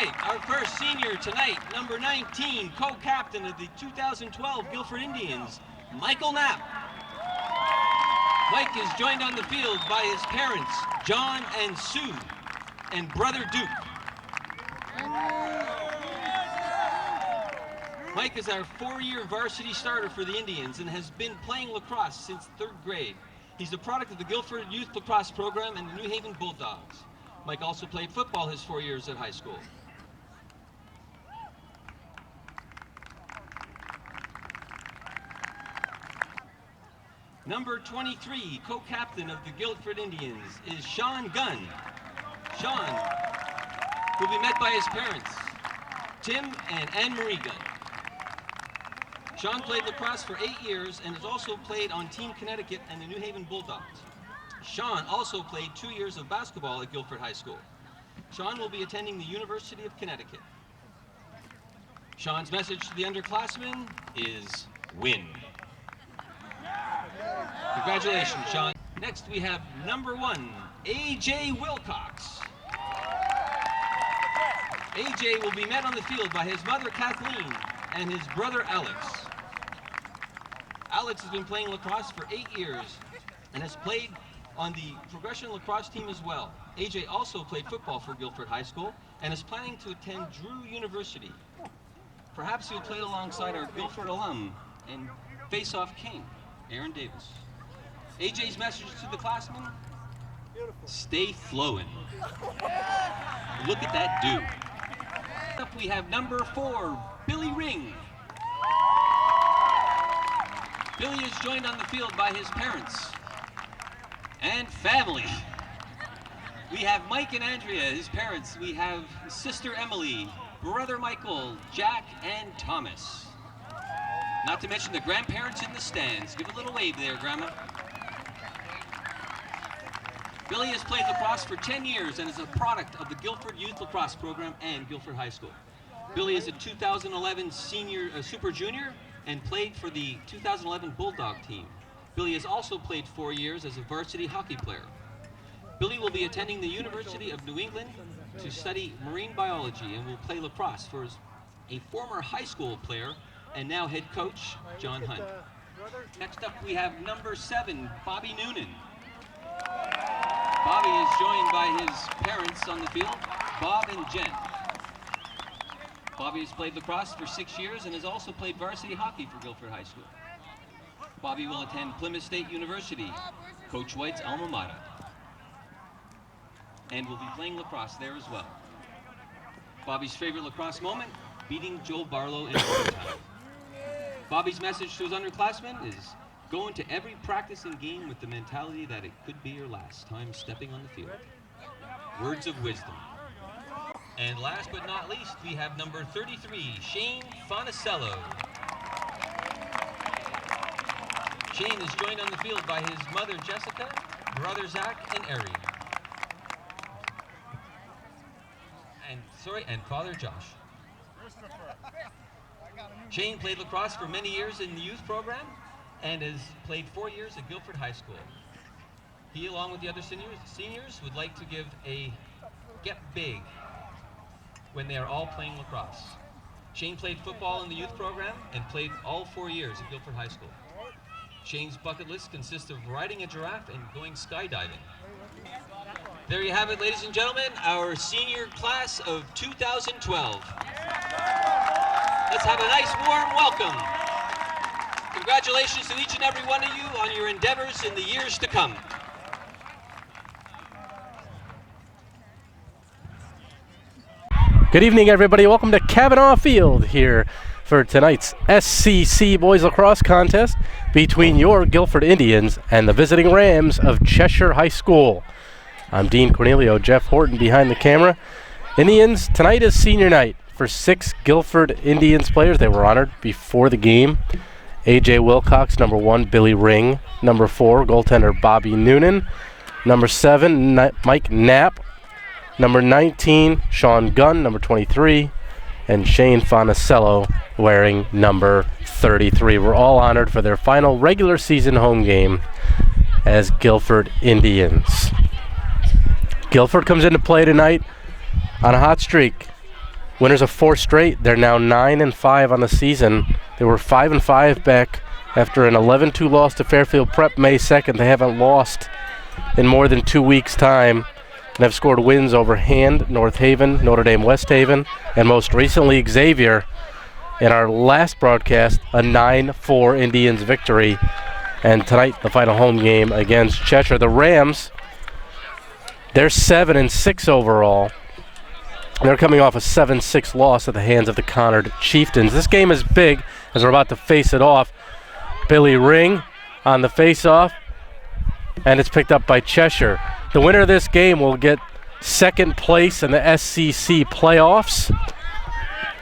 right, our first senior tonight, number 19, co-captain of the 2012 Guilford Indians, Michael Knapp. Mike is joined on the field by his parents, John and Sue, and brother Duke. Mike is our 4-year varsity starter for the Indians and has been playing lacrosse since 3rd grade. He's a product of the Guilford Youth Lacrosse Program and the New Haven Bulldogs. Mike also played football his 4 years at high school. Number 23, co-captain of the Guilford Indians, is Sean Gunn. Sean will be met by his parents, Tim and Anne-Marie Gunn. Sean played lacrosse for 8 years and has also played on Team Connecticut and the New Haven Bulldogs. Sean also played 2 years of basketball at Guilford High School. Sean will be attending the University of Connecticut. Sean's message to the underclassmen is win. Congratulations, Sean. Next we have number 1, A.J. Wilcox. A.J. will be met on the field by his mother, Kathleen, and his brother, Alex. Alex has been playing lacrosse for 8 years and has played on the progression lacrosse team as well. A.J. also played football for Guilford High School and is planning to attend Drew University. Perhaps he'll play alongside our Guilford alum and face-off king, Aaron Davis. A.J.'s message to the classmen, stay flowing. Look at that do. Up we have number 4, Billy Ring. Billy is joined on the field by his parents and family. We have Mike and Andrea, his parents. We have sister Emily, brother Michael, Jack, and Thomas. Not to mention the grandparents in the stands. Give a little wave there, Grandma. Billy has played lacrosse for 10 years and is a product of the Guilford Youth Lacrosse Program and Guilford High School. Billy is a 2011 Super Junior and played for the 2011 Bulldog team. Billy has also played 4 years as a varsity hockey player. Billy will be attending the University of New England to study marine biology and will play lacrosse for a former high school player and now head coach, John Hunt. Next up we have number 7, Bobby Noonan. Bobby is joined by his parents on the field, Bob and Jen. Bobby has played lacrosse for 6 years and has also played varsity hockey for Guilford High School. Bobby will attend Plymouth State University, Coach White's alma mater, and will be playing lacrosse there as well. Bobby's favorite lacrosse moment, beating Joe Barlow in overtime. Bobby's message to his underclassmen is, go into every practice and game with the mentality that it could be your last time stepping on the field. Words of wisdom. And last but not least, we have number 33, Shane Fonicello. Shane is joined on the field by his mother, Jessica, brother, Zach, and Ari. And father, Josh. Shane played lacrosse for many years in the youth program and has played 4 years at Guilford High School. He, along with the other seniors, would like to give a get big when they are all playing lacrosse. Shane played football in the youth program and played all 4 years at Guilford High School. Shane's bucket list consists of riding a giraffe and going skydiving. There you have it, ladies and gentlemen, our senior class of 2012. Let's have a nice warm welcome. Congratulations to each and every one of you on your endeavors in the years to come. Good evening, everybody. Welcome to Kavanaugh Field here for tonight's SCC Boys Lacrosse Contest between your Guilford Indians and the visiting Rams of Cheshire High School. I'm Dean Cornelio, Jeff Horton behind the camera. Indians, tonight is senior night for 6 Guilford Indians players. They were honored before the game. A.J. Wilcox, number 1, Billy Ring. Number 4, goaltender Bobby Noonan. Number 7, Mike Knapp. Number 19, Sean Gunn, number 23. And Shane Fonicello wearing number 33. We're all honored for their final regular season home game as Guilford Indians. Guilford comes into play tonight on a hot streak. Winners of 4 straight. They're now 9-5 on the season. They were 5-5 back after an 11-2 loss to Fairfield Prep May 2nd. They haven't lost in more than 2 weeks' time and have scored wins over Hand, North Haven, Notre Dame West Haven, and most recently Xavier. In our last broadcast, a 9-4 Indians victory. And tonight, the final home game against Cheshire. The Rams, they're 7-6 overall. They're coming off a 7-6 loss at the hands of the Conard Chieftains. This game is big as we're about to face it off. Billy Ring on the face-off, and it's picked up by Cheshire. The winner of this game will get second place in the SCC playoffs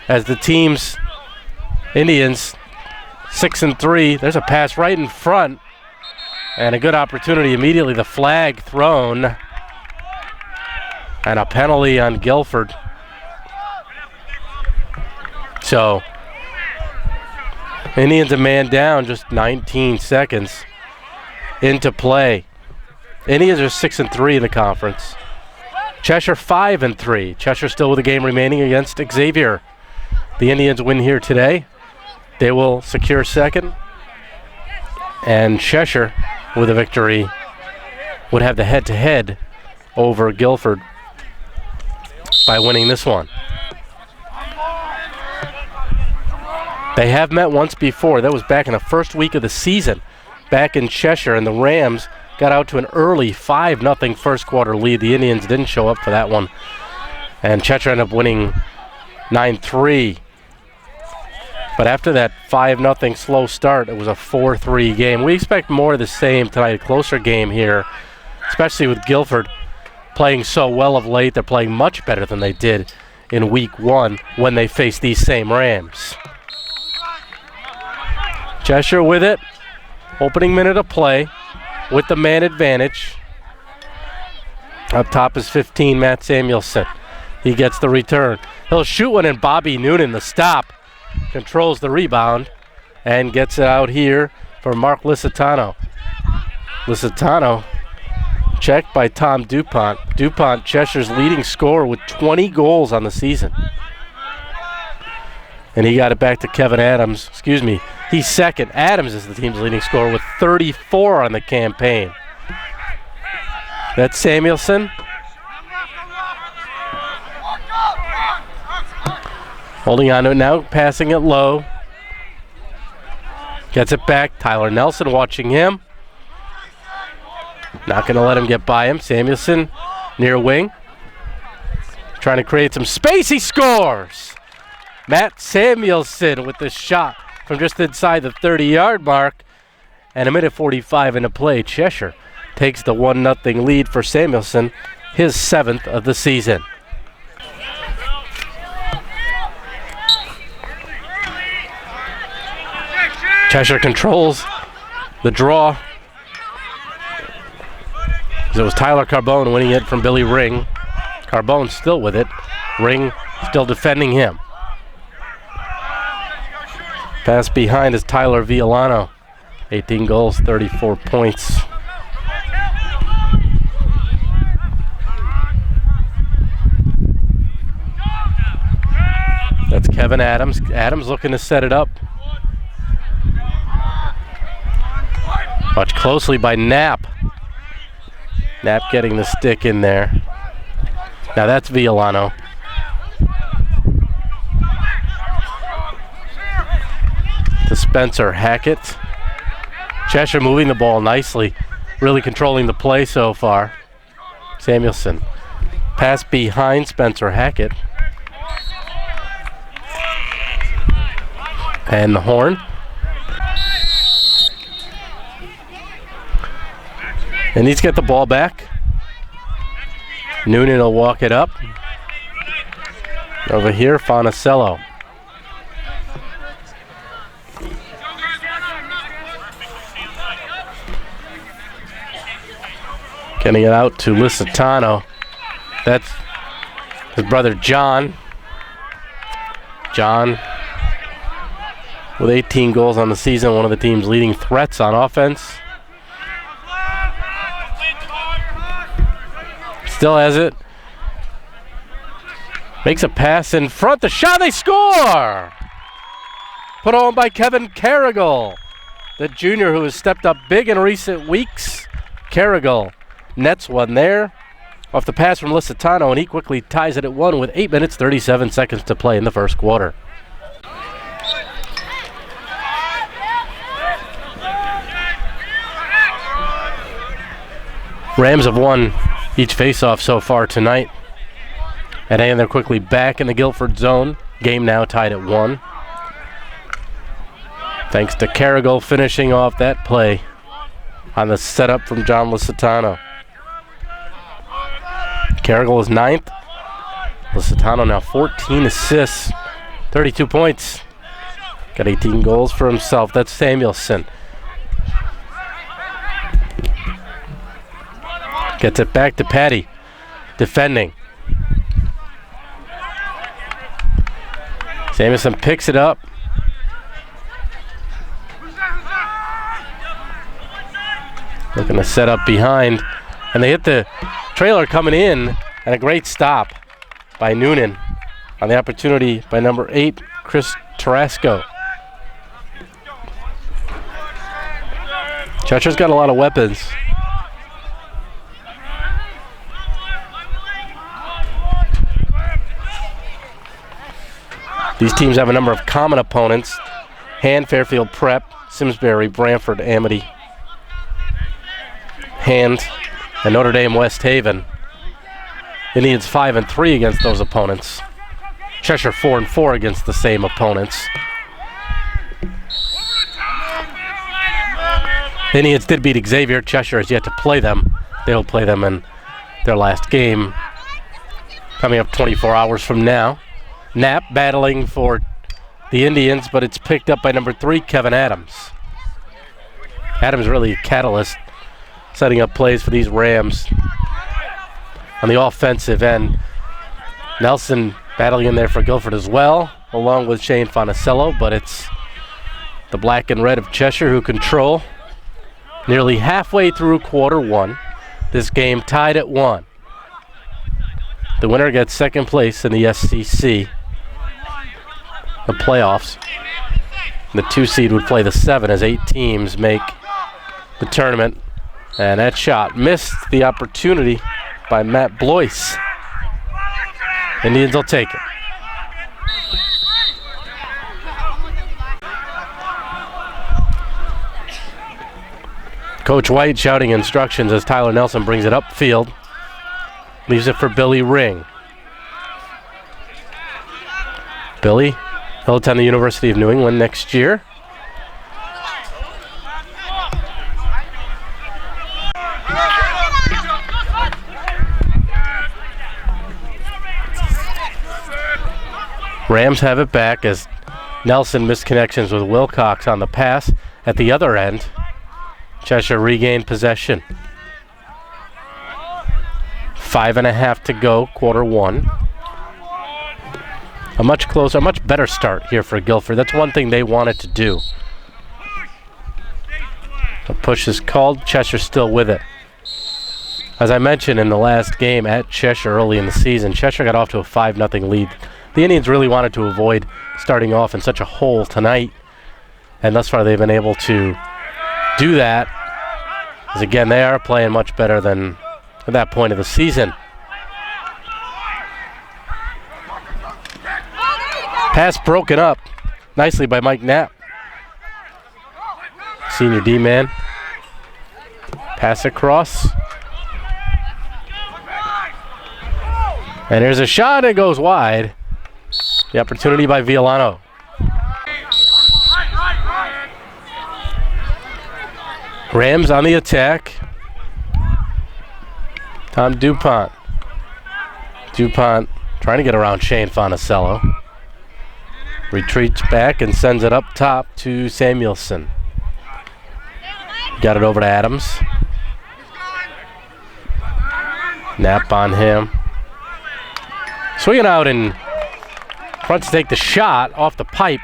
as the teams, Indians, 6-3. There's a pass right in front and a good opportunity immediately. The flag thrown and a penalty on Guilford. So, Indians a man down, just 19 seconds into play. Indians are 6-3 in the conference. Cheshire 5-3. Cheshire still with a game remaining against Xavier. The Indians win here today. They will secure second. And Cheshire, with a victory, would have the head-to-head over Guilford by winning this one. They have met once before. That was back in the first week of the season, back in Cheshire, and the Rams got out to an early 5-0 first quarter lead. The Indians didn't show up for that one, and Cheshire ended up winning 9-3. But after that 5-0 slow start, it was a 4-3 game. We expect more of the same tonight, a closer game here, especially with Guilford playing so well of late. They're playing much better than they did in week 1 when they faced these same Rams. Cheshire with it. Opening minute of play with the man advantage. Up top is 15, Matt Samuelson. He gets the return. He'll shoot one, and Bobby Noonan, the stop, controls the rebound and gets it out here for Mark Licitano. Licitano checked by Tom DuPont. DuPont, Cheshire's leading scorer with 20 goals on the season. And he got it back to Kevin Adams. Excuse me, he's second. Adams is the team's leading scorer with 34 on the campaign. That's Samuelson. Holding on to it now, passing it low. Gets it back. Tyler Nelson watching him. Not going to let him get by him. Samuelson near wing. Trying to create some space. He scores! Matt Samuelson with the shot from just inside the 30-yard mark. And a minute 45 into play. Cheshire takes the 1-0 lead for Samuelson, his 7th of the season. Cheshire controls the draw. It was Tyler Carbone winning it from Billy Ring. Carbone still with it. Ring still defending him. Pass behind is Tyler Villano. 18 goals, 34 points. That's Kevin Adams. Adams looking to set it up. Watched closely by Knapp. Knapp getting the stick in there. Now that's Villano. To Spencer Hackett. Cheshire moving the ball nicely. Really controlling the play so far. Samuelson. Pass behind Spencer Hackett. And the horn. And he's got the ball back. Noonan will walk it up. Over here, Fonicello. Getting it out to Licitano. That's his brother John. John with 18 goals on the season, one of the team's leading threats on offense. Still has it. Makes a pass in front. The shot, they score! Put on by Kevin Carrigal, the junior who has stepped up big in recent weeks. Carrigal nets one there off the pass from Lusitano, and he quickly ties it at 1 with 8 minutes, 37 seconds to play in the first quarter. Rams have won each faceoff so far tonight. And they're quickly back in the Guilford zone. Game now tied at 1. Thanks to Carrigal finishing off that play on the setup from John Lusitano. Carrigal is 9th. Lusitano now 14 assists, 32 points. Got 18 goals for himself. That's Samuelson. Gets it back to Patty, defending. Samuelson picks it up. Looking to set up behind. And they hit the trailer coming in, and a great stop by Noonan on the opportunity by number 8, Chris Tarasco. Cheshire's got a lot of weapons. These teams have a number of common opponents: Hand, Fairfield Prep, Simsbury, Brantford, Amity, Hand, and Notre Dame West Haven. Indians 5-3 against those opponents. Cheshire 4-4 against the same opponents. The Indians did beat Xavier. Cheshire has yet to play them. They'll play them in their last game coming up 24 hours from now. Knapp battling for the Indians, but it's picked up by number 3, Kevin Adams. Adams really a catalyst, setting up plays for these Rams on the offensive end. Nelson battling in there for Guilford as well, along with Shane Fonicello, but it's the black and red of Cheshire who control. Nearly halfway through quarter 1, this game tied at 1. The winner gets second place in the SCC, the playoffs. The 2 seed would play the 7 as 8 teams make the tournament. And that shot missed the opportunity by Matt Blois. Indians will take it. Coach White shouting instructions as Tyler Nelson brings it upfield. Leaves it for Billy Ring. Billy, he'll attend the University of New England next year. Rams have it back as Nelson missed connections with Wilcox on the pass. At the other end, Cheshire regained possession. 5.5 to go, quarter 1. A much closer, much better start here for Guilford. That's one thing they wanted to do. A push is called. Cheshire still with it. As I mentioned in the last game at Cheshire early in the season, Cheshire got off to a 5-0 lead. The Indians really wanted to avoid starting off in such a hole tonight, and thus far they've been able to do that. As again, they are playing much better than at that point of the season. Pass broken up nicely by Mike Knapp. Senior D-man. Pass across. And there's a shot, it goes wide. The opportunity by Villano. Rams on the attack. Tom DuPont. DuPont trying to get around Shane Fonicello. Retreats back and sends it up top to Samuelson. Got it over to Adams. Knapp on him. Swinging out in front to take the shot off the pipe.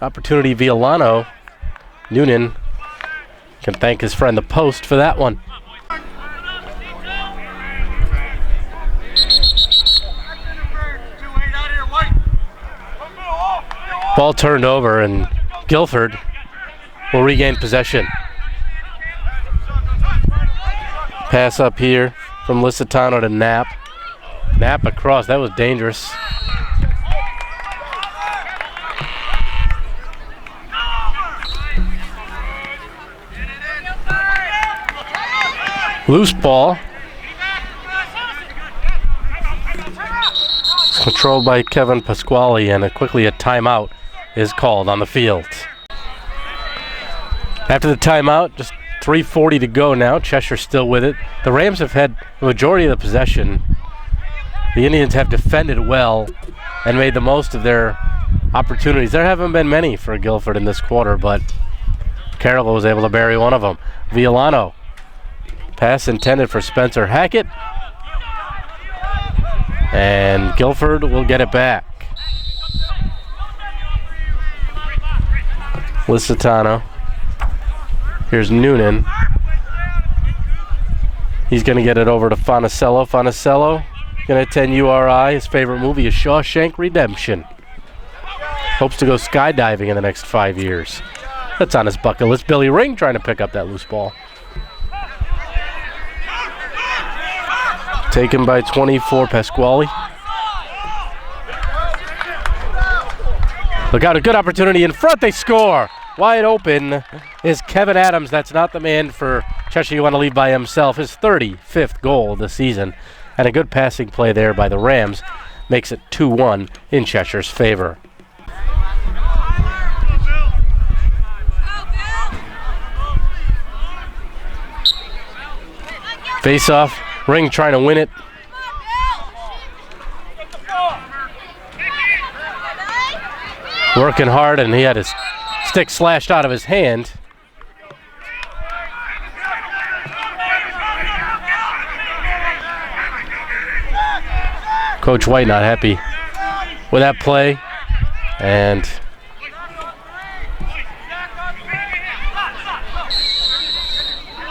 Opportunity Villano. Noonan can thank his friend the post for that one. Ball turned over, and Guilford will regain possession. Pass up here from Lusitano to Knapp. Knapp across, that was dangerous. Loose ball. It's controlled by Kevin Pasquale, and quickly a timeout is called on the field. After the timeout, just 3:40 to go now. Cheshire still with it. The Rams have had the majority of the possession. The Indians have defended well and made the most of their opportunities. There haven't been many for Guilford in this quarter, but Carroll was able to bury one of them. Villano. Pass intended for Spencer Hackett. And Guilford will get it back. Lusitano. Here's Noonan. He's going to get it over to Fonicello. Fonicello going to attend URI. His favorite movie is Shawshank Redemption. Hopes to go skydiving in the next 5 years. That's on his bucket list. Billy Ring trying to pick up that loose ball. Taken by 24, Pasquale. Look out, a good opportunity in front. They score. Wide open is Kevin Adams. That's not the man for Cheshire you want to leave by himself. His 35th goal of the season. And a good passing play there by the Rams makes it 2-1 in Cheshire's favor. Face off. Ring trying to win it. Working hard, and he had his stick slashed out of his hand. Coach White not happy with that play, and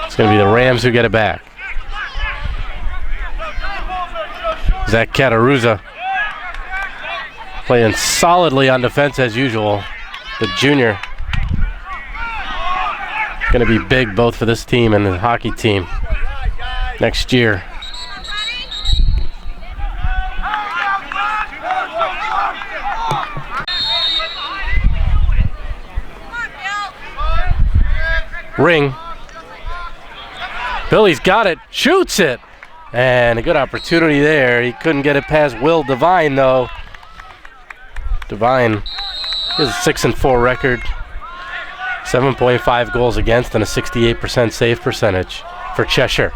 it's going to be the Rams who get it back. Zach Cataruzza playing solidly on defense as usual. The junior going to be big both for this team and the hockey team next year. Ring. Billy's got it, shoots it. And a good opportunity there. He couldn't get it past Will Devine, though. Devine is a 6-4 record, 7.5 goals against, and a 68% save percentage for Cheshire.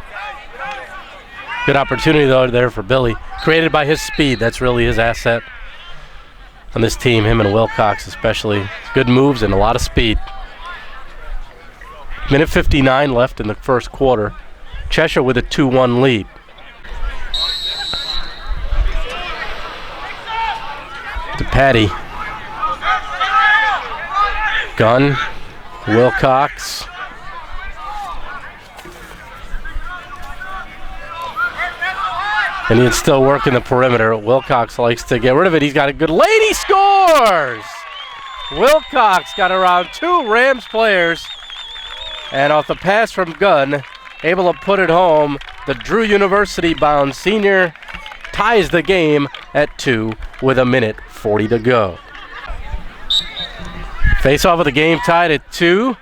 Good opportunity, though, there for Billy. Created by his speed. That's really his asset on this team, him and Wilcox especially. Good moves and a lot of speed. Minute 59 left in the first quarter. Cheshire with a 2-1 lead. To Patty. Gunn. Wilcox. And he's still working the perimeter. Wilcox likes to get rid of it. He's got a good lead. He scores! Wilcox got around two Rams players. And off the pass from Gunn, able to put it home. The Drew University-bound senior ties the game at 2 with 1:40 to go. Face-off of the game tied at 2.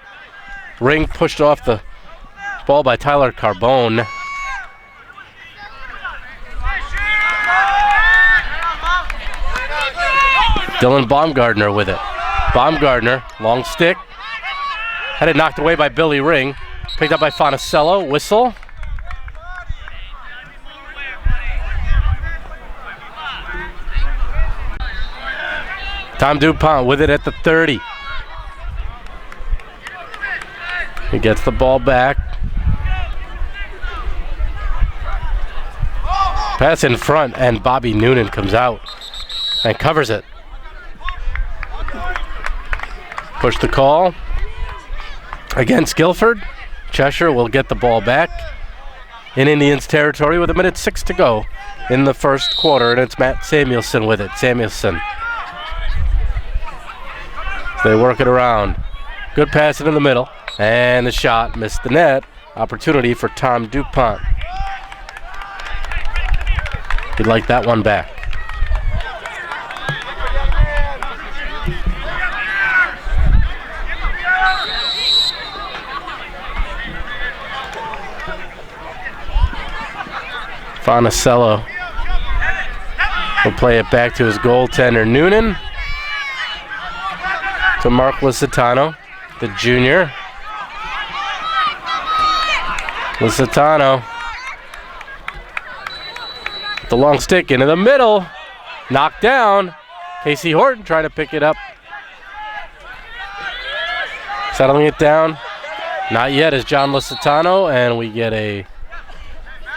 Ring pushed off the ball by Tyler Carbone. Dylan Baumgartner with it. Baumgartner, long stick. Had it knocked away by Billy Ring. Picked up by Fonicello. Whistle. Tom DuPont with it at the 30. He gets the ball back. Pass in front, and Bobby Noonan comes out and covers it. Push the call against Guilford. Cheshire will get the ball back in Indians territory with 1:06 to go in the first quarter, and it's Matt Samuelson with it. Samuelson They work it around. Good pass into the middle. And the shot missed the net. Opportunity for Tom DuPont. He'd like that one back. Fonicello will play it back to his goaltender, Noonan. To Mark Licitano, the junior. Licitano. The long stick into the middle. Knocked down. Casey Horton trying to pick it up. Settling it down. Not yet is John Licitano, and we get a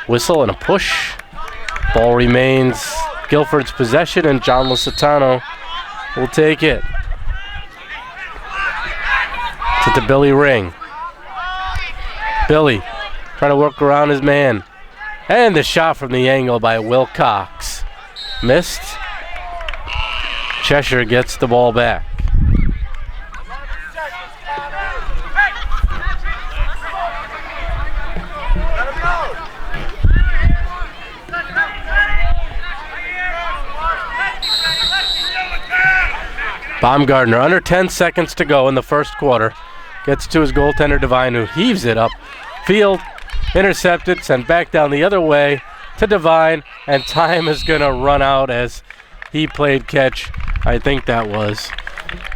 whistle and a push. Ball remains Guilford's possession, and John Licitano will take it. To Billy Ring. Billy trying to work around his man. And the shot from the angle by Wilcox. Missed. Cheshire gets the ball back. Baumgartner, under 10 seconds to go in the first quarter. Gets to his goaltender, Devine, who heaves it up. Field intercepted, sent back down the other way to Devine, and time is going to run out as he played catch. I think that was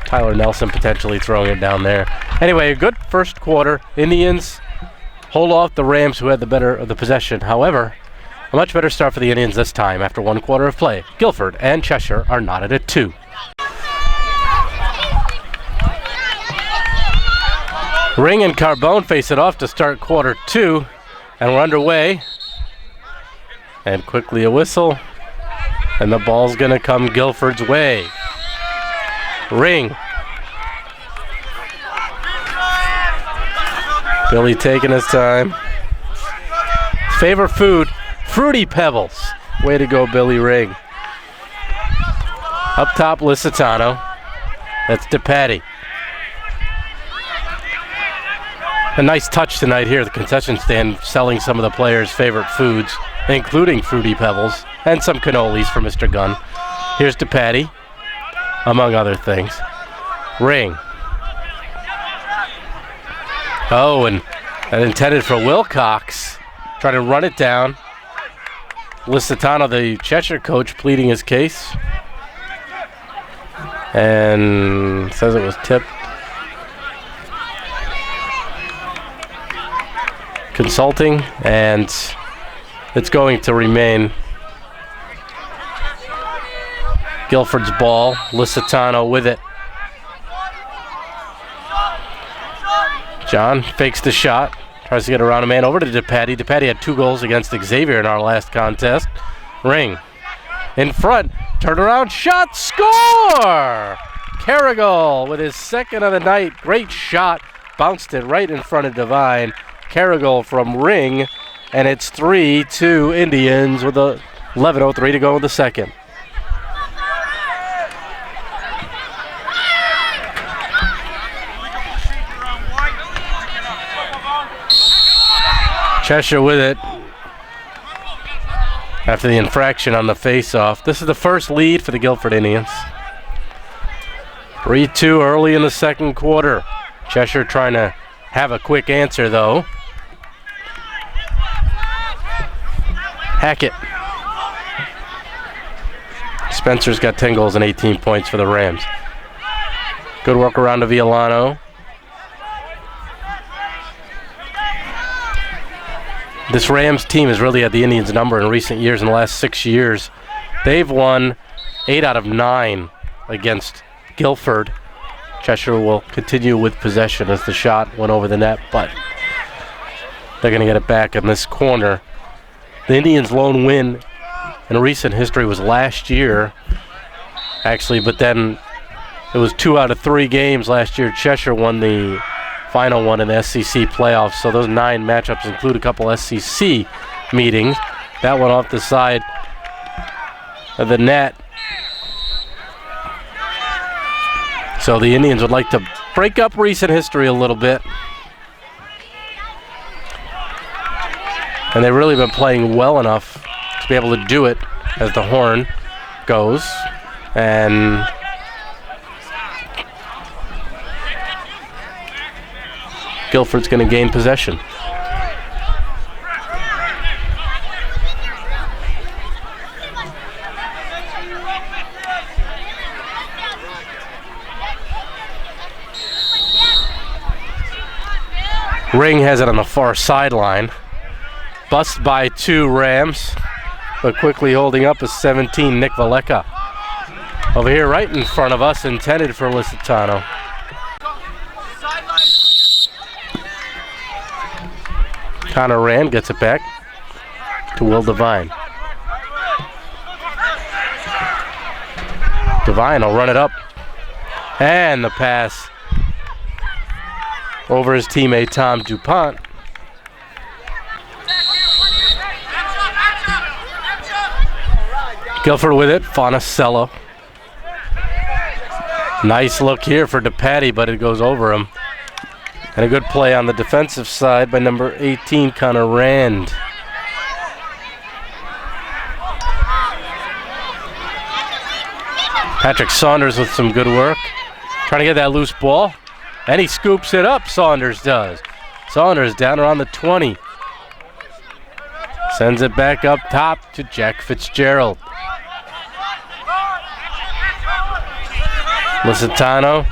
Tyler Nelson potentially throwing it down there. Anyway, a good first quarter. Indians hold off the Rams, who had the better of the possession. However, a much better start for the Indians this time after one quarter of play. Guilford and Cheshire are knotted at 2. Ring and Carbone face it off to start quarter 2, and we're underway. And quickly a whistle, and the ball's gonna come Guilford's way. Ring. Billy taking his time. Favorite food, Fruity Pebbles. Way to go, Billy Ring. Up top, Licitano. That's DePatty. A nice touch tonight here, the concession stand selling some of the players' favorite foods, including Fruity Pebbles and some cannolis for Mr. Gunn. Here's DePatty, among other things. Ring. Oh, and that intended for Wilcox. Trying to run it down. Licitano, the Cheshire coach, pleading his case. And says it was tipped. Consulting, and it's going to remain Guilford's ball. Licitano with it. John fakes the shot, tries to get around a man over to DePatty. DePatty had 2 goals against Xavier in our last contest. Ring in front, turnaround shot, score! Carrigal with his second of the night. Great shot, bounced it right in front of Devine. Carrigal from Ring, and it's 3-2 Indians with 11:03 to go in the second. Cheshire with it after the infraction on the face-off. This is the first lead for the Guilford Indians. 3-2 early in the second quarter. Cheshire trying to have a quick answer, though. Hackett. Spencer's got 10 goals and 18 points for the Rams. Good work around to Villano. This Rams team has really had the Indians' number in recent years. In the last 6 years, they've won 8 out of 9 against Guilford. Cheshire will continue with possession as the shot went over the net, but they're going to get it back in this corner. The Indians' lone win in recent history was last year, actually, but then it was 2 out of 3 games last year. Cheshire won the final one in the SCC playoffs, so those 9 matchups include a couple SCC meetings. That one off the side of the net. So the Indians would like to break up recent history a little bit. And they've really been playing well enough to be able to do it as the horn goes. And Guilford's going to gain possession. Ring has it on the far sideline. Bust by 2 Rams, but quickly holding up is 17, Nick Valeka. Over here right in front of us, intended for Lusitano. Connor Rand gets it back to Will Devine. Devine will run it up. And the pass over his teammate Tom DuPont. Guilford with it, Fonicello. Nice look here for DePatty, but it goes over him. And a good play on the defensive side by number 18, Connor Rand. Patrick Saunders with some good work. Trying to get that loose ball. And he scoops it up, Saunders does. Saunders down around the 20. Sends it back up top to Jack Fitzgerald. Lusitano.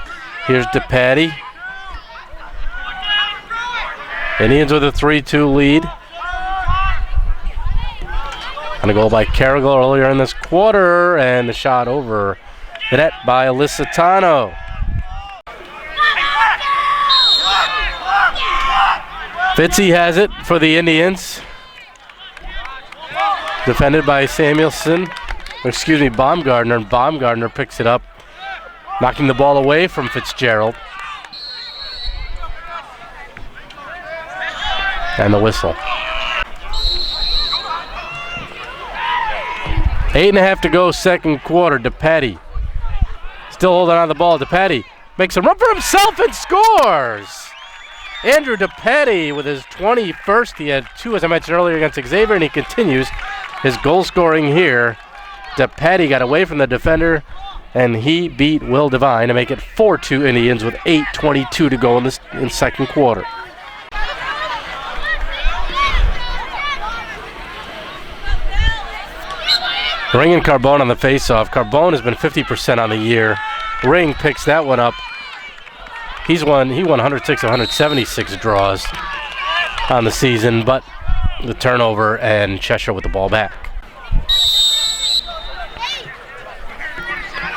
Here's DePatty. Indians with a 3-2 lead. And a goal by Carrigal earlier in this quarter, and the shot over the net by Lusitano. Fitzy has it for the Indians. Defended by Baumgartner, and Baumgartner picks it up, knocking the ball away from Fitzgerald. And the whistle. 8.5 to go, second quarter. DePatty still holding on the ball. DePatty makes a run for himself and scores. Andrew DePatty with his 21st. He had 2, as I mentioned earlier, against Xavier, and he continues his goal scoring here. DePatty got away from the defender, and he beat Will Devine to make it 4-2 Indians with 8:22 to go in second quarter. Ring and Carbone on the face-off. Carbone has been 50% on the year. Ring picks that one up. He won 106 of 176 draws on the season, but the turnover and Cheshire with the ball back.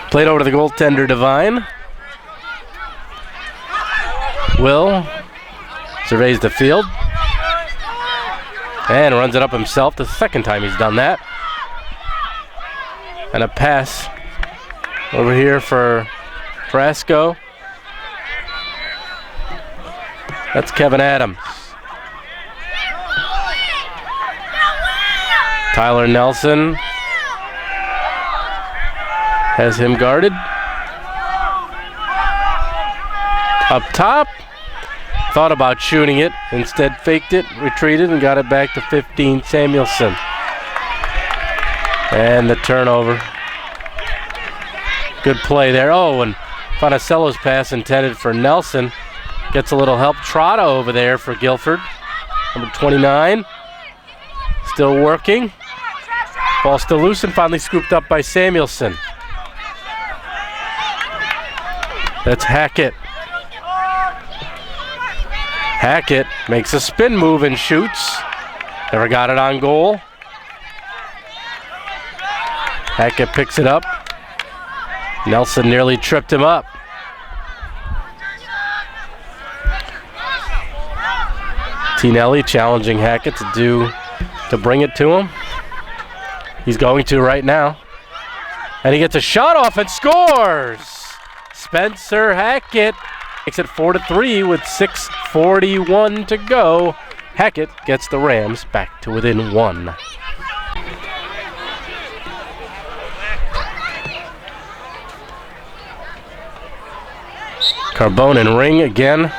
Played over to the goaltender Devine. Will surveys the field and runs it up himself, the second time he's done that. And a pass over here for Frasco. That's Kevin Adams. Tyler Nelson has him guarded. Up top. Thought about shooting it. Instead faked it, retreated, and got it back to 15, Samuelson. And the turnover. Good play there. Oh, and Fonicello's pass intended for Nelson. Gets a little help. Trotta over there for Guilford. Number 29. Still working. Ball still loose and finally scooped up by Samuelson. That's Hackett. Hackett makes a spin move and shoots. Never got it on goal. Hackett picks it up. Nelson nearly tripped him up. Tinelli challenging Hackett to bring it to him. He's going to right now. And he gets a shot off and scores! Spencer Hackett makes it 4-3 with 6:41 to go. Hackett gets the Rams back to within 1. Carbone and Ring again.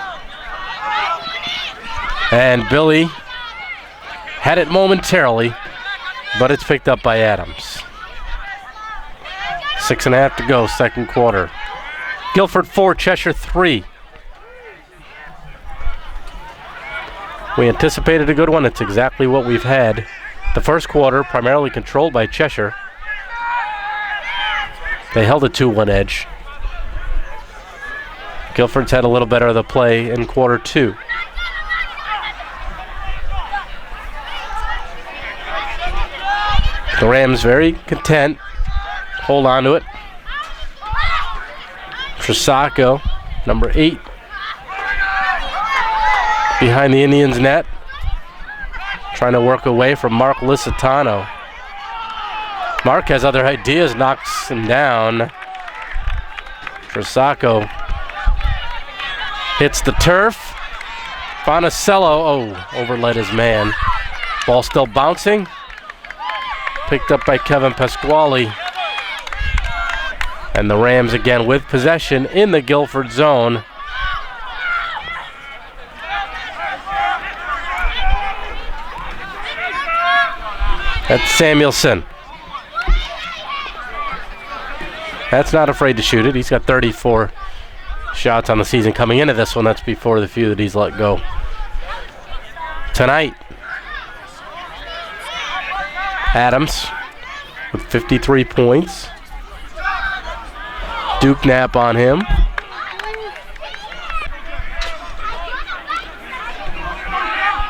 And Billy had it momentarily, but it's picked up by Adams. 6.5 to go, second quarter. Guilford 4, Cheshire 3. We anticipated a good one. It's exactly what we've had. The first quarter, primarily controlled by Cheshire. They held a 2-1 edge. Guilford's had a little better of the play in quarter 2. The Rams very content. Hold on to it. Trisacco, number 8. Behind the Indians' net. Trying to work away from Mark Licitano. Mark has other ideas, knocks him down. Trisacco hits the turf. Fonicello, overled his man. Ball still bouncing. Picked up by Kevin Pasquale. And the Rams again with possession in the Guilford zone. That's Samuelson. That's not afraid to shoot it. He's got 34 shots on the season coming into this one. That's before the few that he's let go tonight. Adams with 53 points. Duke Knapp on him.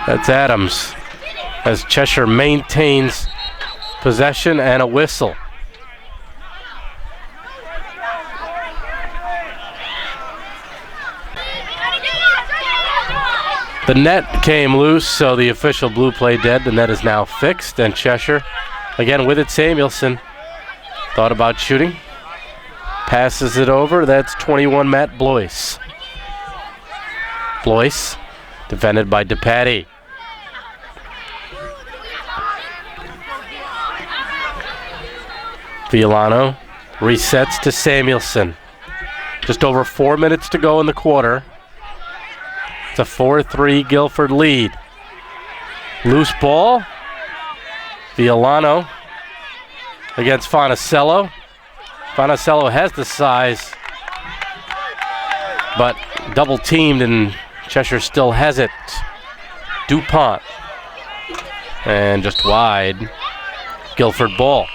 That's Adams as Cheshire maintains possession and a whistle. The net came loose, so the official blue play dead. The net is now fixed, and Cheshire, again with it, Samuelson thought about shooting. Passes it over. That's 21, Matt Blois. Blois, defended by DePatty. Violano resets to Samuelson. Just over 4 minutes to go in the quarter. It's a 4-3 Guilford lead. Loose ball. Violano against Fonicello. Fonicello has the size, but double teamed, and Cheshire still has it. DuPont. And just wide. Guilford ball.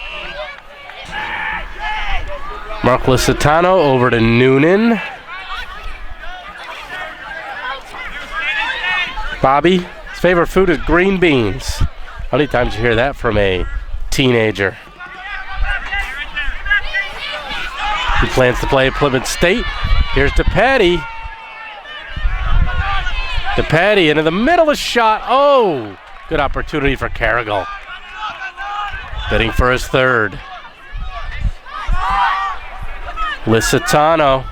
Mark Licitano over to Noonan. Bobby, his favorite food is green beans. How many times you hear that from a teenager? He plans to play at Plymouth State. Here's DePatty. DePatty into the middle of the shot. Oh, good opportunity for Carrigal. Bidding for his third. Licitano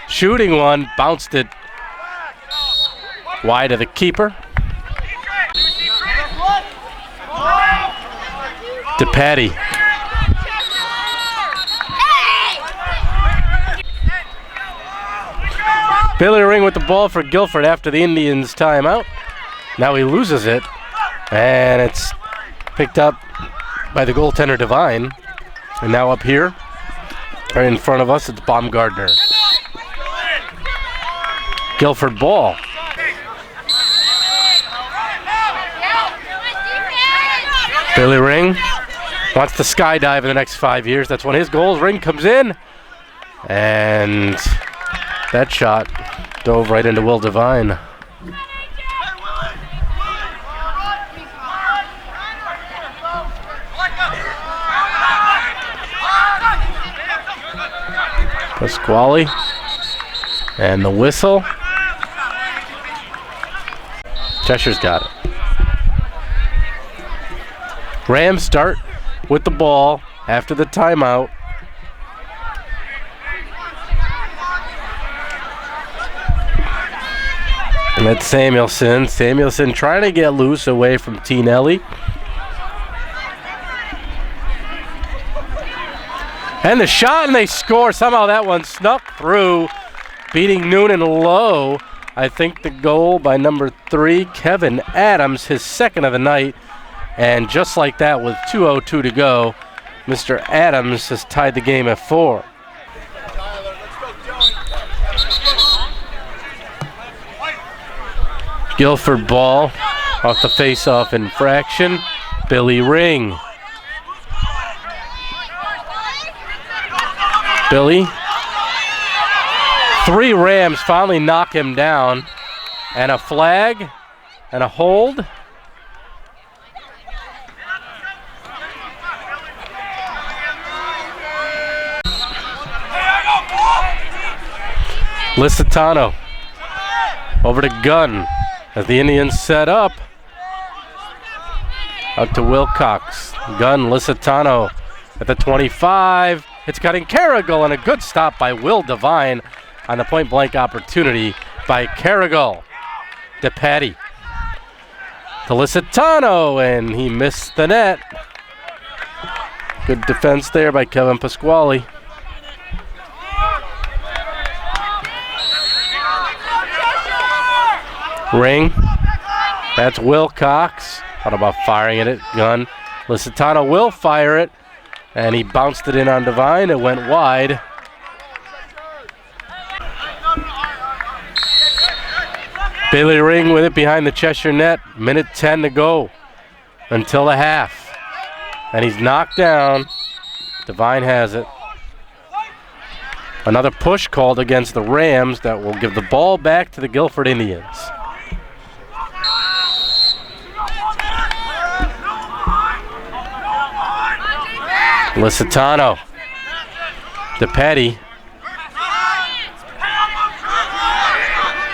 shooting one, bounced it wide of the keeper. DePatty. Billy Ring with the ball for Guilford after the Indians' timeout. Now he loses it, and it's picked up by the goaltender Devine. And now up here, right in front of us, it's Baumgartner. Guilford ball. Billy Ring wants to skydive in the next 5 years. That's one of his goals. Ring comes in, and that shot dove right into Will Devine. Pasquale and the whistle. Cheshire's got it. Rams start with the ball after the timeout. And that's Samuelson. Samuelson trying to get loose away from T. Nelly. And the shot, and they score. Somehow that one snuck through beating Noonan low. I think the goal by number 3, Kevin Adams, his second of the night. And just like that, with 2:02 to go, Mr. Adams has tied the game at 4. Guilford ball off the face-off infraction. Billy Ring. Billy. 3 Rams finally knock him down. And a flag and a hold. Licitano over to Gunn as the Indians set up. Out to Wilcox. Gunn, Licitano at the 25. It's cutting Carrigal, and a good stop by Will Devine on the point-blank opportunity by Carrigal. DePatty to Licitano, and he missed the net. Good defense there by Kevin Pasquale. Ring. That's Wilcox. Thought about firing it. Gunn. Licitano will fire it. And he bounced it in on Devine. It went wide. Bailey Ring with it behind the Cheshire net. Minute 10 to go until the half. And he's knocked down. Devine has it. Another push called against the Rams that will give the ball back to the Guilford Indians. Licitano. DePatty.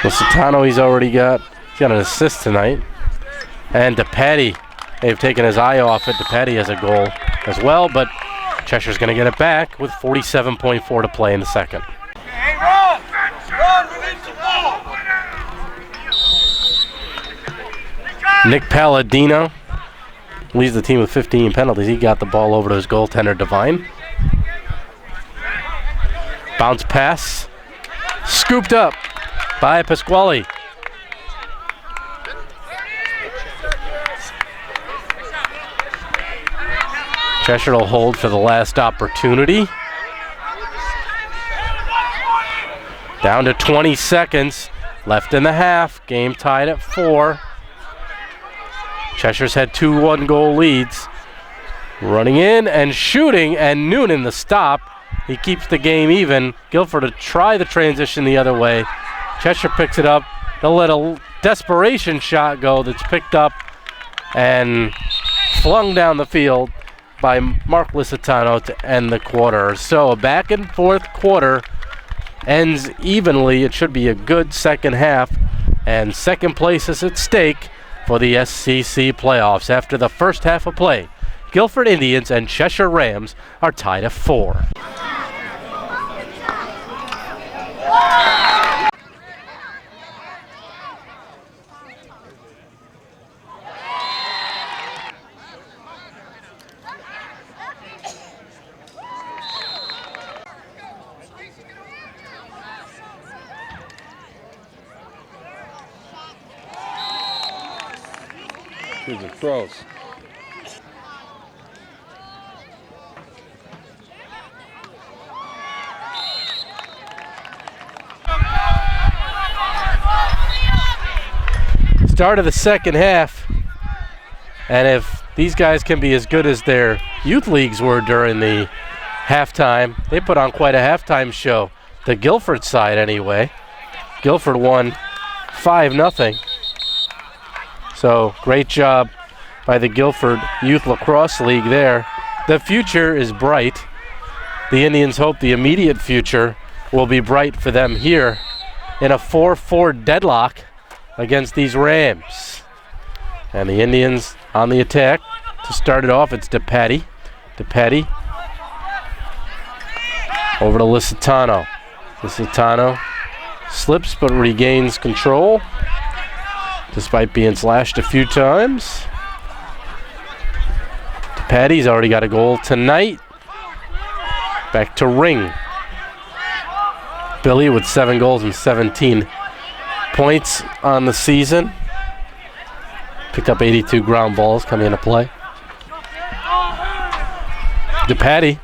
Licitano, he's got an assist tonight. And DePatty, they've taken his eye off it. DePatty has a goal as well, but Cheshire's going to get it back with 47.4 to play in the second. Hey, run! Run, we need the ball! Nick Palladino leads the team with 15 penalties. He got the ball over to his goaltender, Devine. Bounce pass. Scooped up by Pasquale. Cheshire will hold for the last opportunity. Down to 20 seconds left in the half. Game tied at 4. Cheshire's had 2 one-goal leads. Running in and shooting, and Noonan the stop. He keeps the game even. Guilford to try the transition the other way. Cheshire picks it up. They'll let a desperation shot go that's picked up and flung down the field by Mark Licitano to end the quarter. So a back and forth quarter ends evenly. It should be a good second half, and second place is at stake for the SCC playoffs. After the first half of play, Guilford Indians and Cheshire Rams are tied at 4. These are throws. Start of the second half, and if these guys can be as good as their youth leagues were during the halftime, they put on quite a halftime show. The Guilford side anyway. Guilford won 5-0. So great job by the Guilford Youth Lacrosse League there. The future is bright. The Indians hope the immediate future will be bright for them here in a 4-4 deadlock against these Rams. And the Indians on the attack. To start it off, it's DePatty. DePatty over to Licitano. Licitano slips but regains control despite being slashed a few times. DePatty's already got a goal tonight. Back to Ring. Billy with 7 goals and 17 points on the season. Picked up 82 ground balls coming into play. DePatty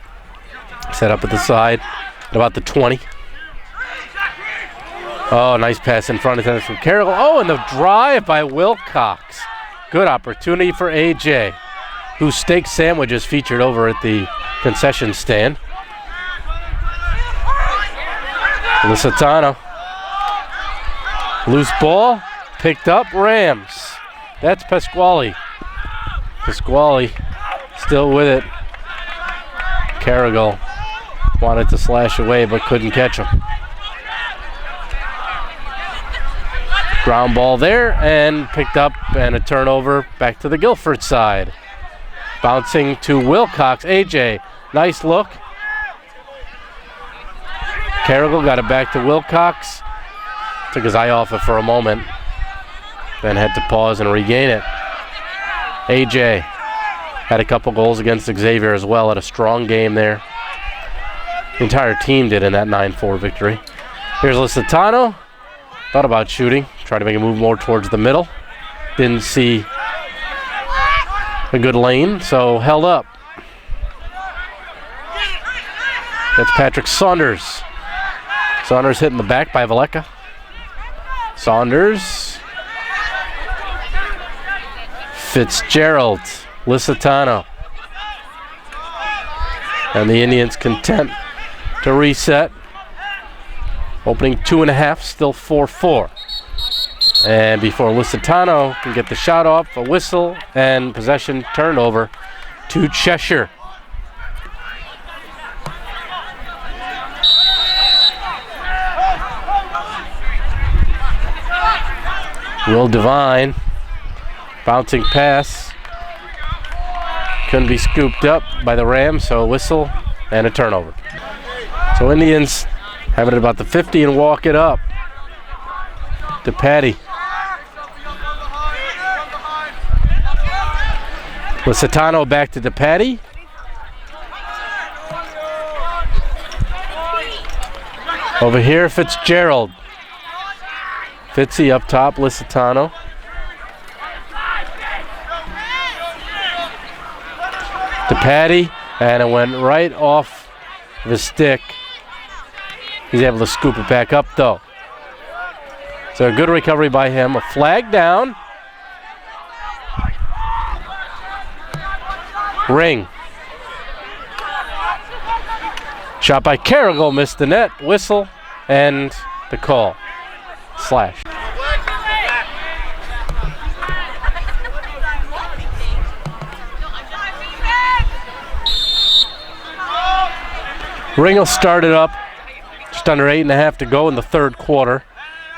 set up at the side at about the 20. Oh, nice pass in front of him from Carroll. Oh, and the drive by Wilcox. Good opportunity for AJ, whose steak sandwich is featured over at the concession stand. Lusitano. Loose ball, picked up, Rams. That's Pasquale. Pasquale still with it. Carrigal wanted to slash away but couldn't catch him. Ground ball there and picked up, and a turnover back to the Guilford side. Bouncing to Wilcox. AJ, nice look. Carrigal got it back to Wilcox. Took his eye off it for a moment, then had to pause and regain it. AJ had a couple goals against Xavier as well. Had a strong game there. The entire team did in that 9-4 victory. Here's Lusitano. Thought about shooting. Tried to make a move more towards the middle. Didn't see a good lane, so held up. That's Patrick Saunders. Saunders hit in the back by Valeka. Saunders. Fitzgerald. Lusitano. And the Indians content to reset. Opening 2.5, still 4-4. And before Lusitano can get the shot off, a whistle and possession turned over to Cheshire. Will Devine, bouncing pass, couldn't be scooped up by the Rams, so a whistle and a turnover. So Indians have it about the 50 and walk it up. DePatty. Lusitano back to DePatty. Over here, Fitzgerald. Fitzy up top, Lusitano. DePatty, and it went right off the stick. He's able to scoop it back up, though. So a good recovery by him. A flag down. Ring. Shot by Carrigal, missed the net. Whistle and the call. Slash. Ring will start it up. Just under 8.5 to go in the third quarter.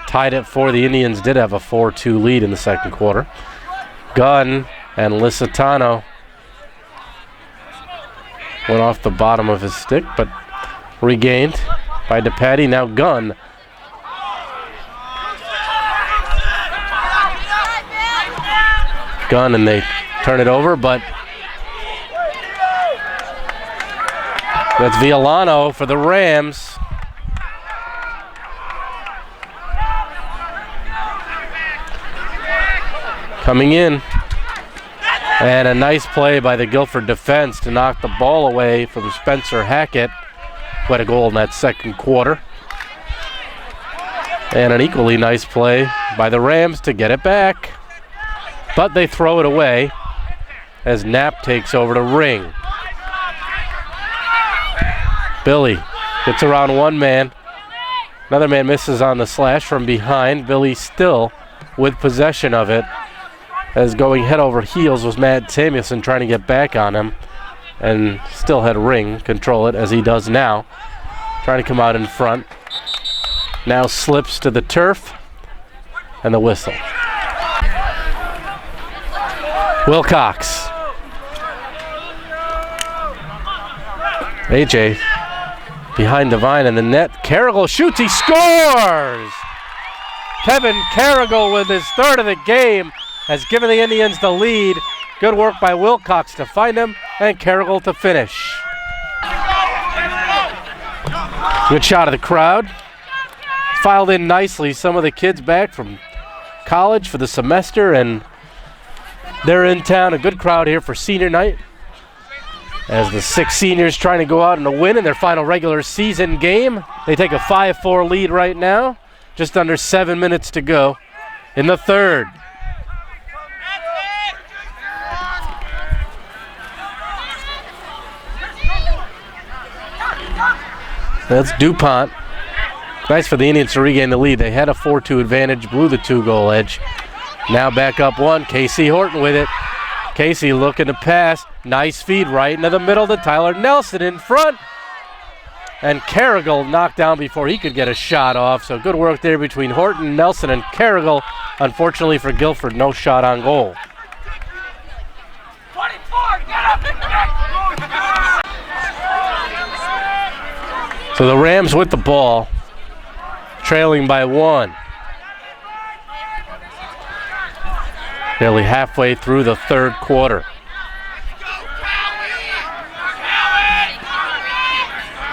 Tied at 4. The Indians did have a 4-2 lead in the second quarter. Gunn and Lusitano went off the bottom of his stick, but regained by DePatty. Now Gunn. Gunn, and they turn it over, but that's Villano for the Rams. Coming in. And a nice play by the Guilford defense to knock the ball away from Spencer Hackett, who had a goal in that second quarter. And an equally nice play by the Rams to get it back. But they throw it away as Knapp takes over to Ring. Billy gets around one man. Another man misses on the slash from behind. Billy still with possession of it, as going head over heels was Matt Samuelson trying to get back on him, and still had Ring control it as he does now. Trying to come out in front. Now slips to the turf, and the whistle. Wilcox. AJ behind Devine in the net. Carrigal shoots, he scores! Kevin Carrigal with his third of the game has given the Indians the lead. Good work by Wilcox to find him, and Carrigal to finish. Good shot of the crowd. filed in nicely. Some of the kids back from college for the semester, and they're in town. A good crowd here for senior night, as the 6 seniors trying to go out and a win in their final regular season game. They take a 5-4 lead right now. Just under 7 minutes to go in the third. That's DuPont. Nice for the Indians to regain the lead. They had a 4-2 advantage, blew the 2-goal edge. Now back up 1. Casey Horton with it. Casey looking to pass. Nice feed right into the middle to Tyler Nelson in front. And Carrigal knocked down before he could get a shot off. So good work there between Horton, Nelson, and Carrigal. Unfortunately for Guilford, no shot on goal. 24, get up and So the Rams with the ball, trailing by 1. Nearly halfway through the third quarter.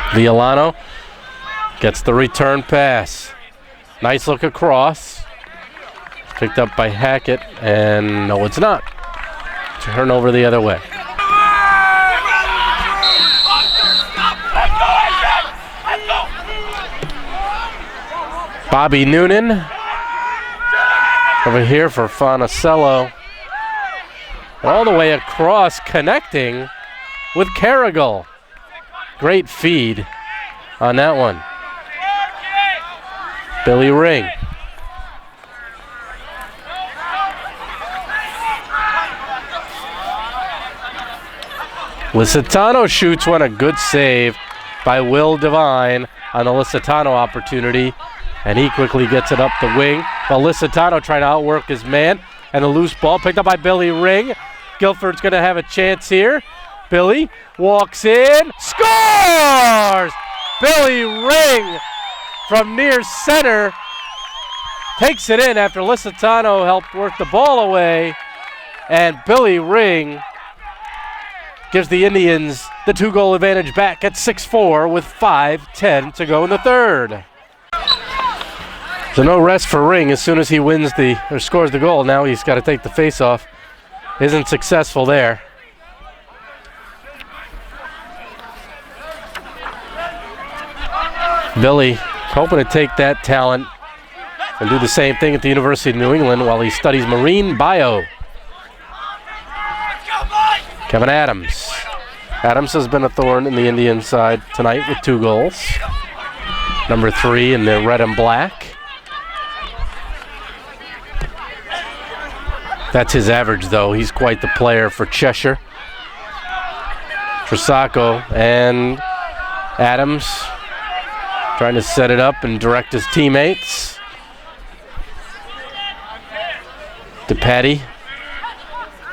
Violano gets the return pass. Nice look across. Picked up by Hackett, and no, it's not. Turnover the other way. Bobby Noonan over here for Fonicello. All the way across, connecting with Carrigal. Great feed on that one. Billy Ring. Licitano shoots one. A good save by Will Devine on the Licitano opportunity. And he quickly gets it up the wing. But Licitano trying to outwork his man. And a loose ball picked up by Billy Ring. Guilford's going to have a chance here. Billy walks in, scores! Billy Ring from near center takes it in after Licitano helped work the ball away. And Billy Ring gives the Indians the 2-goal advantage back at 6-4 with 5:10 to go in the third. So no rest for Ring. As soon as he scores the goal, now he's got to take the face-off. Isn't successful there. Billy hoping to take that talent and do the same thing at the University of New England while he studies marine bio. Kevin Adams. Adams has been a thorn in the Indian side tonight with 2 goals. Number 3 in the red and black. That's his average, though. He's quite the player for Cheshire. Trisacco and Adams trying to set it up and direct his teammates. DePatty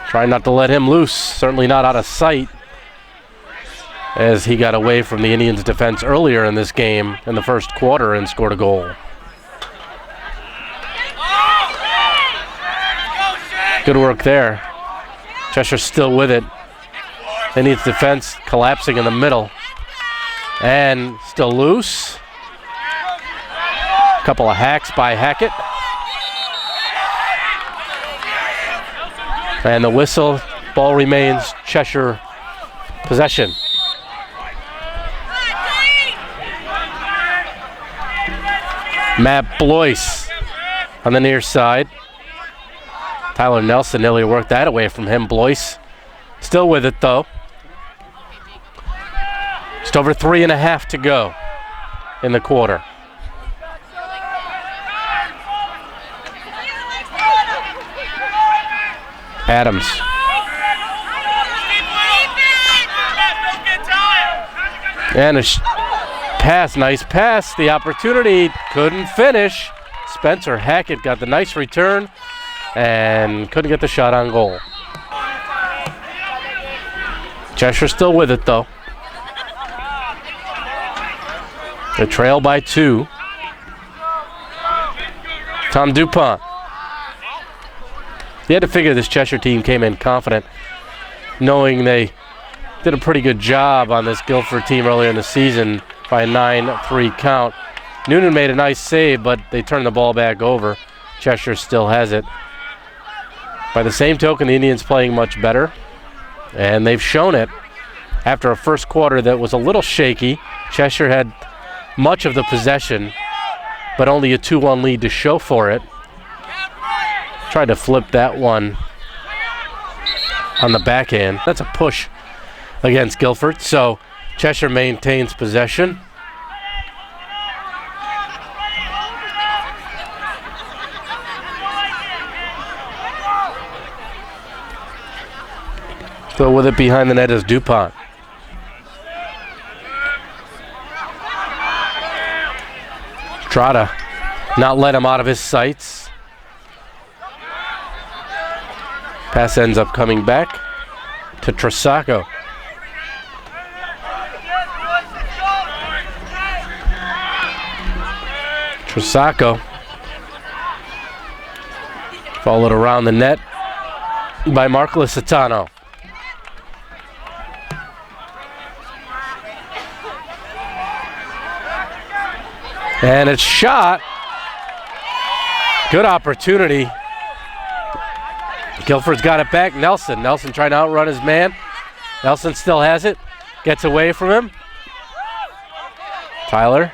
trying not to let him loose. Certainly not out of sight, as he got away from the Indians' defense earlier in this game in the first quarter and scored a goal. Good work there. Cheshire still with it. Indians' defense collapsing in the middle. And still loose. Couple of hacks by Hackett. And the whistle, ball remains Cheshire possession. Matt Blois on the near side. Tyler Nelson nearly worked that away from him. Blois still with it, though. Just over 3.5 to go in the quarter. Adams. And a pass, nice pass. The opportunity couldn't finish. Spencer Hackett got the nice return and couldn't get the shot on goal. Cheshire still with it, though. They trail by 2. Tom DuPont. You had to figure this Cheshire team came in confident, knowing they did a pretty good job on this Guilford team earlier in the season by a 9-3 count. Noonan made a nice save, but they turned the ball back over. Cheshire still has it. By the same token, the Indians playing much better, and they've shown it. After a first quarter that was a little shaky, Cheshire had much of the possession, but only a 2-1 lead to show for it. Tried to flip that one on the backhand. That's a push against Guilford, so Cheshire maintains possession. So with it behind the net is DuPont. Trotta not let him out of his sights. Pass ends up coming back to Trasacco. Trasacco followed around the net by Mark Licitano. And it's shot. Good opportunity. Guilford's got it back. Nelson trying to outrun his man. Nelson still has it. Gets away from him. Tyler.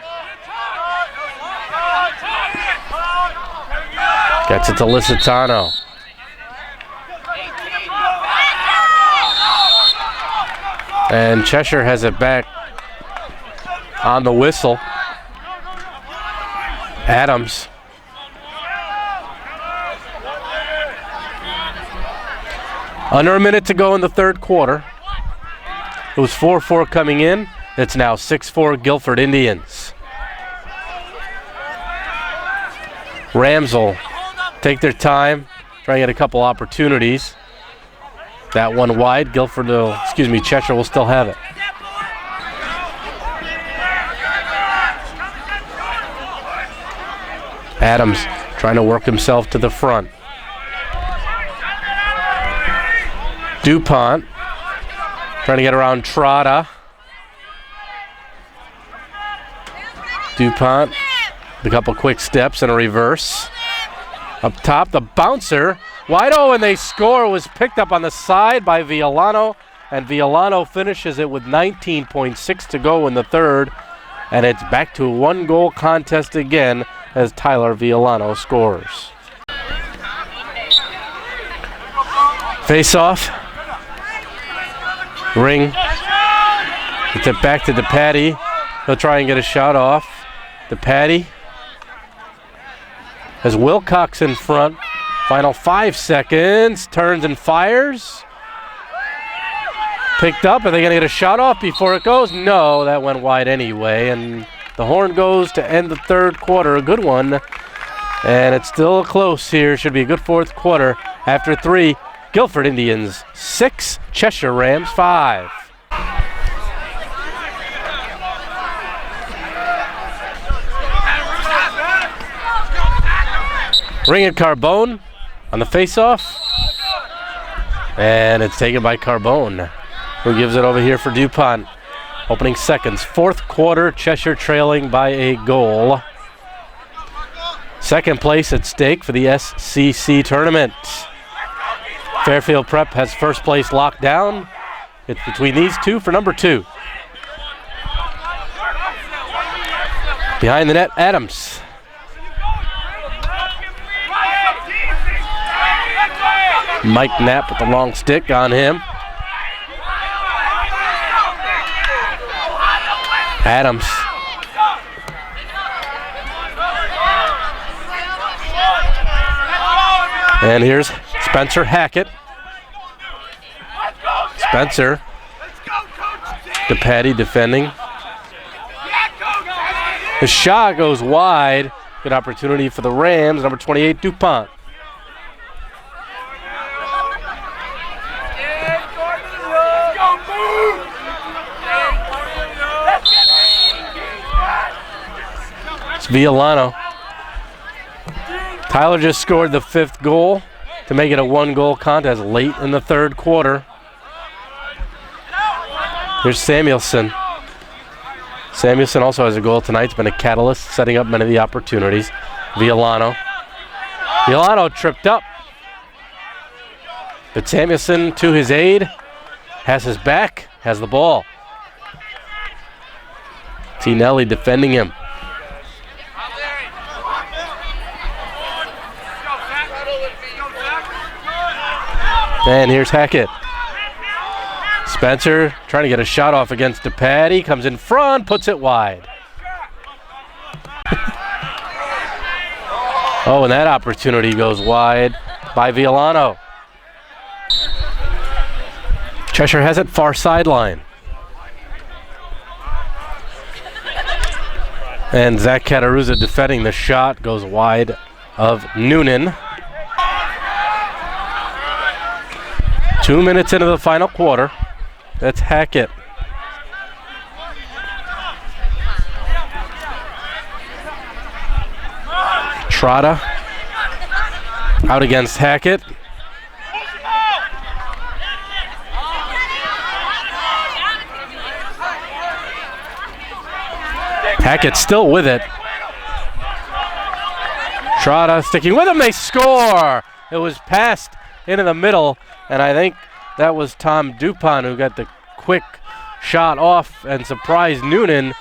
Gets it to Licitano. And Cheshire has it back on the whistle. Adams. Under a minute to go in the third quarter. It was 4-4 coming in. It's now 6-4 Guilford Indians. Rams will take their time, try and get a couple opportunities. That one wide. Cheshire will still have it. Adams trying to work himself to the front. DuPont trying to get around Trotta. DuPont, a couple quick steps and a reverse. Up top, the bouncer. Wide open, they score. Was picked up on the side by Villano, and Villano finishes it with 19.6 to go in the third. And it's back to a one-goal contest again as Tyler Villano scores. Face-off. Ring. Gets it back to DePatty. He'll try and get a shot off. DePatty has Wilcox in front. Final 5 seconds. Turns and fires. Picked up. Are they going to get a shot off before it goes? No, that went wide anyway. And the horn goes to end the third quarter. A good one. And it's still close here. Should be a good fourth quarter. After 3, Guilford Indians 6, Cheshire Rams 5. Ring at Carbone on the face-off. And it's taken by Carbone, who gives it over here for DuPont. Opening seconds. Fourth quarter, Cheshire trailing by a goal. Second place at stake for the SCC tournament. Fairfield Prep has first place locked down. It's between these two for number 2. Behind the net, Adams. Mike Knapp with the long stick on him. Adams. And here's Spencer Hackett. Spencer. DePatty defending. The shot goes wide. Good opportunity for the Rams. Number 28, DuPont. It's Villano. Tyler just scored the 5th goal to make it a 1-goal contest late in the third quarter. Here's Samuelson. Samuelson also has a goal tonight. He's been a catalyst, setting up many of the opportunities. Violano tripped up. But Samuelson to his aid, has his back, has the ball. Tinelli defending him. And here's Hackett. Spencer trying to get a shot off against DePatty. Comes in front, puts it wide. Oh, and that opportunity goes wide by Violano. Cheshire has it far sideline. And Zach Cataruza defending the shot, goes wide of Noonan. 2 minutes into the final quarter. That's Hackett. Trotta out against Hackett. Hackett still with it. Trotta sticking with him. They score. It was passed into the middle, and I think that was Tom Dupont who got the quick shot off and surprised Noonan.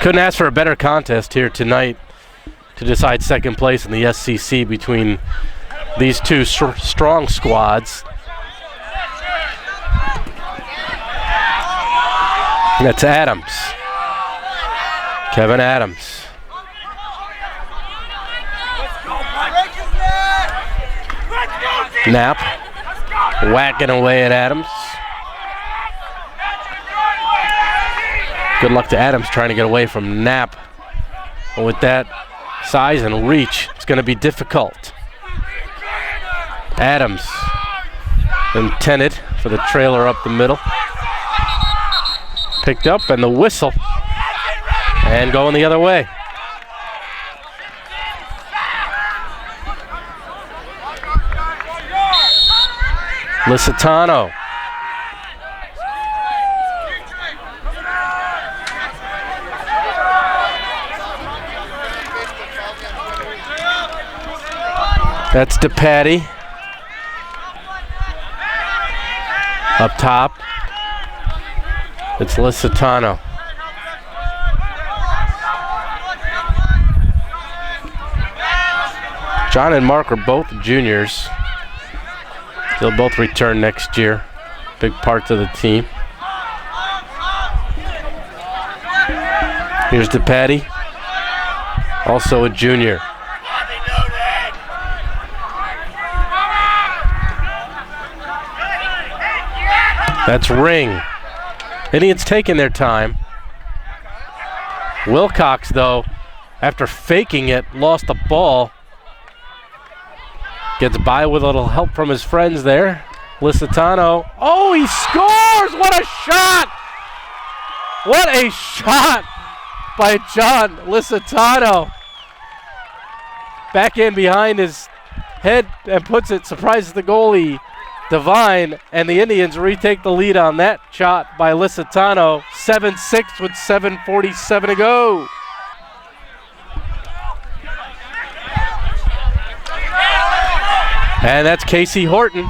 Couldn't ask for a better contest here tonight to decide second place in the SCC between these two strong squads. That's Adams. Kevin Adams. Knapp whacking away at Adams. Good luck to Adams trying to get away from Knapp. But with that size and reach, it's going to be difficult. Adams intended for the trailer up the middle. Picked up and the whistle. And going the other way. Licitano. That's DePatty. Up top. It's Licitano. John and Mark are both juniors. They'll both return next year. Big parts of the team. Here's DePatty, also a junior. That's Ring. Indians taking their time. Wilcox, though, after faking it, lost the ball. Gets by with a little help from his friends there. Licitano. Oh, he scores! What a shot! What a shot by John Licitano. Back in behind his head and puts it, surprises the goalie, Devine, and the Indians retake the lead on that shot by Licitano. 7-6 with 7:47 to go. And that's Casey Horton.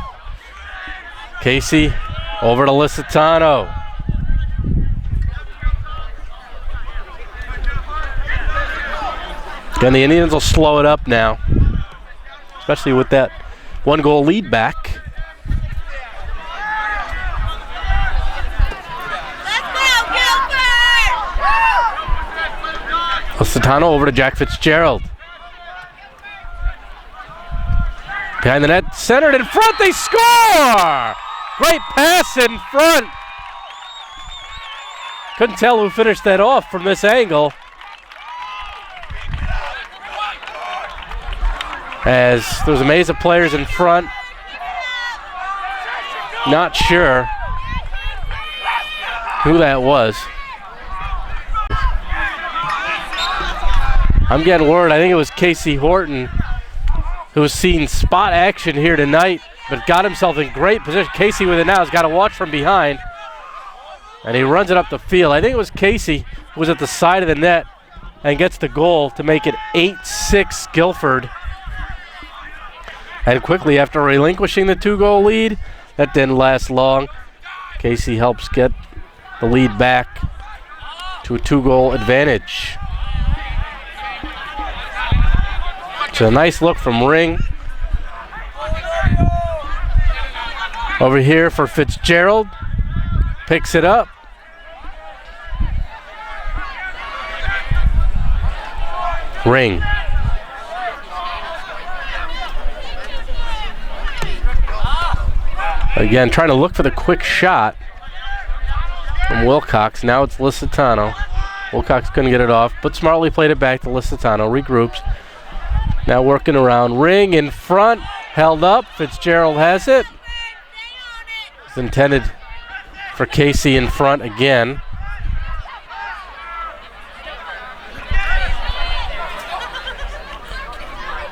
Casey over to Licitano. And the Indians will slow it up now, especially with that one-goal lead back. Licitano over to Jack Fitzgerald. Behind the net, centered in front, they score! Great pass in front. Couldn't tell who finished that off from this angle. As there's a maze of players in front. Not sure who that was. I'm getting word, I think it was Casey Horton, who has seen spot action here tonight, but got himself in great position. Casey with it now has got to watch from behind. And he runs it up the field. I think it was Casey who was at the side of the net and gets the goal to make it 8-6 Guilford. And quickly after relinquishing the 2-goal lead, that didn't last long. Casey helps get the lead back to a 2-goal advantage. It's a nice look from Ring. Over here for Fitzgerald. Picks it up. Ring. Again, trying to look for the quick shot from Wilcox. Now it's Licitano. Wilcox couldn't get it off, but smartly played it back to Licitano. Regroups. Now working around. Ring in front. Held up. Fitzgerald has it. It's intended for Casey in front again.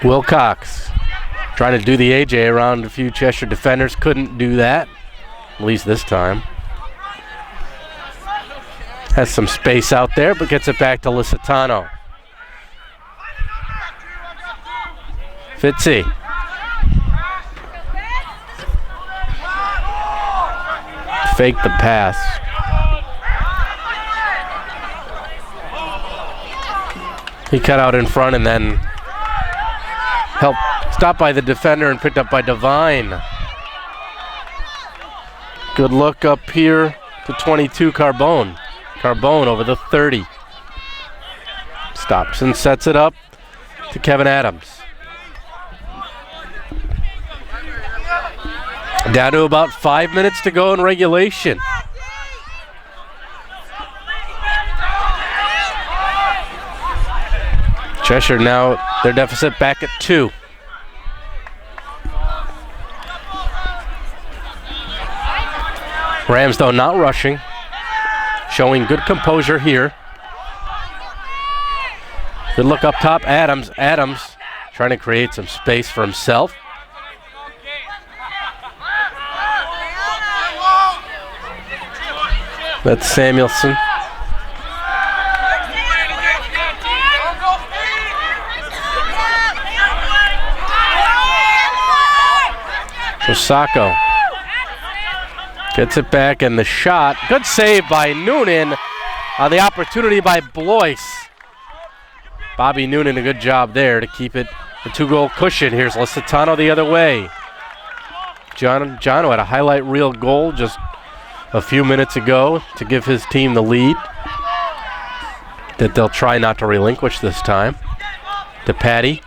Wilcox trying to do the AJ around a few Cheshire defenders. Couldn't do that, at least this time. Has some space out there, but gets it back to Licitano. Fitzy. Fake the pass. He cut out in front and then helped stop by the defender and picked up by Devine. Good look up here to 22 Carbone. Carbone over the 30. Stops and sets it up to Kevin Adams. Down to about 5 minutes to go in regulation. Cheshire now, their deficit back at 2. Rams, though, not rushing. Showing good composure here. Good look up top, Adams. Adams trying to create some space for himself. That's Samuelson. Osako gets it back and the shot. Good save by Noonan on the opportunity by Blois. Bobby Noonan, a good job there to keep it a 2-goal cushion. Here's Licitano the other way. Jono had a highlight reel goal just a few minutes ago to give his team the lead that they'll try not to relinquish this time. To Patty.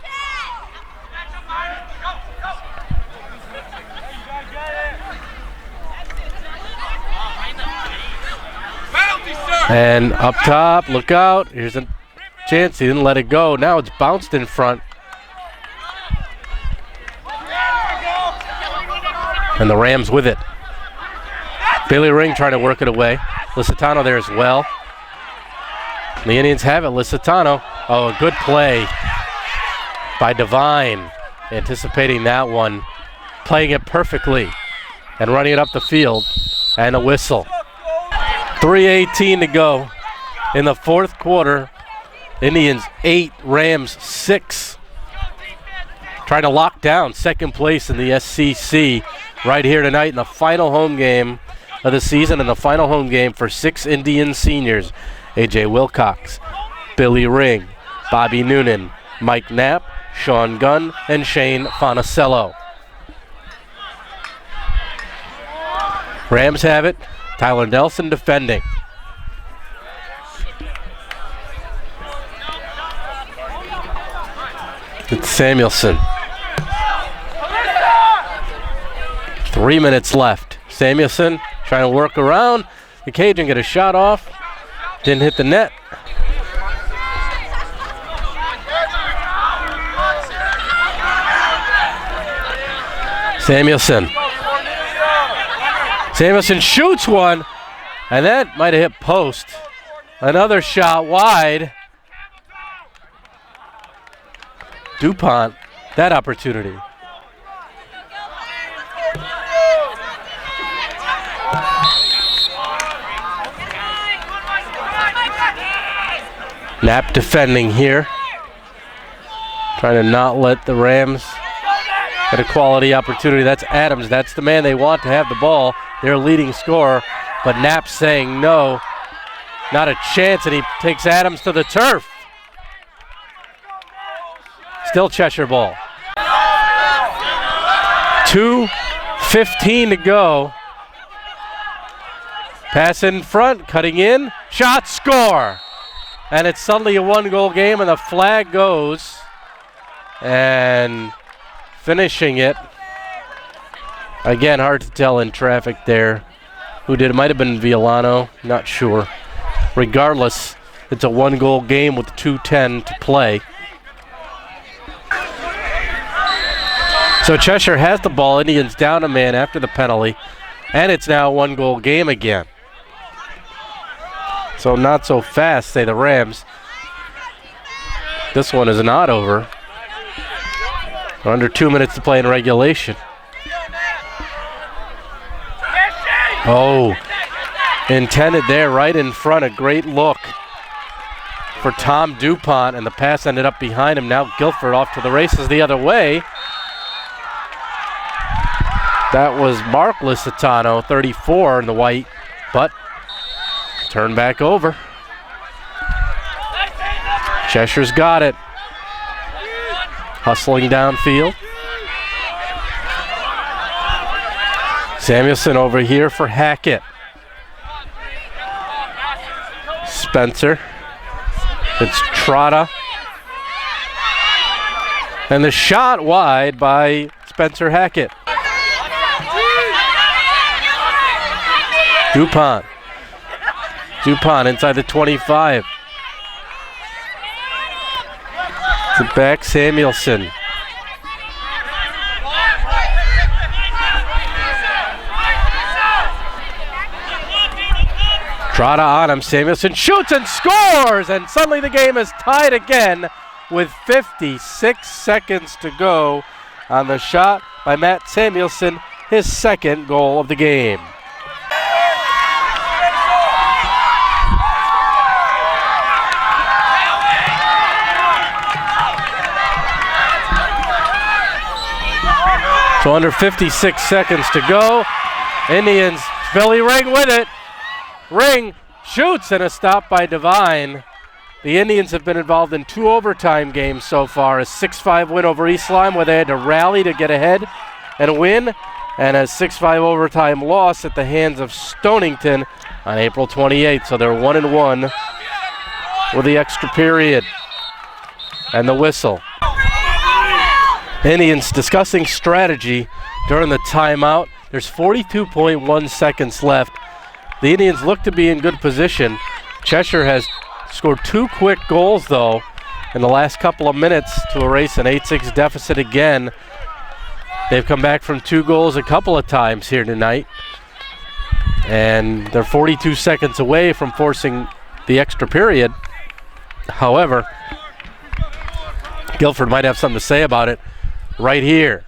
And up top, look out. Here's a chance. He didn't let it go. Now it's bounced in front. And the Rams with it. Bailey Ring trying to work it away. Licitano there as well. And the Indians have it. Licitano. Oh, a good play by Devine. Anticipating that one. Playing it perfectly. And running it up the field. And a whistle. 3:18 to go in the fourth quarter. Indians 8, Rams 6. Trying to lock down second place in the SCC right here tonight in the final home game of the season and the final home game for 6 Indian seniors. AJ Wilcox, Billy Ring, Bobby Noonan, Mike Knapp, Sean Gunn, and Shane Fonicello. Rams have it. Tyler Nelson defending. It's Samuelson. 3 minutes left. Samuelson trying to work around the cage and get a shot off. Didn't hit the net. Samuelson. Samuelson shoots one, and that might have hit post. Another shot wide. DuPont, that opportunity. Knapp defending here. Trying to not let the Rams get a quality opportunity. That's Adams. That's the man they want to have the ball. Their leading scorer. But Knapp saying no. Not a chance, and he takes Adams to the turf. Still Cheshire ball. 2:15 to go. Pass in front, cutting in, shot, score. And it's suddenly a one-goal game, and the flag goes. And finishing it. Again, hard to tell in traffic there. Who did it? Might have been Violano, not sure. Regardless, it's a one-goal game with 2:10 to play. So Cheshire has the ball. Indians down a man after the penalty. And it's now a one-goal game again. So not so fast, say the Rams. This one is not over. Under 2 minutes to play in regulation. Oh, intended there right in front. A great look for Tom DuPont, and the pass ended up behind him. Now Guilford off to the races the other way. That was Mark Licitano, 34 in the white, but turned back over. Cheshire's got it. Hustling downfield. Samuelson over here for Hackett. Spencer. It's Trotta. And the shot wide by Spencer Hackett. DuPont. DuPont inside the 25. To back Samuelson. Trotta on him. Samuelson shoots and scores, and suddenly the game is tied again with 56 seconds to go on the shot by Matt Samuelson, his second goal of the game. So under 56 seconds to go. Indians, Billy Ring with it. Ring shoots, and a stop by Devine. The Indians have been involved in 2 overtime games so far. A 6-5 win over East Lyme where they had to rally to get ahead and win, and a 6-5 overtime loss at the hands of Stonington on April 28th. So they're 1-1 with the extra period and the whistle. Indians discussing strategy during the timeout. There's 42.1 seconds left. The Indians look to be in good position. Cheshire has scored 2 quick goals, though, in the last couple of minutes to erase an 8-6 deficit again. They've come back from 2 goals a couple of times here tonight. And they're 42 seconds away from forcing the extra period. However, Guilford might have something to say about it right here.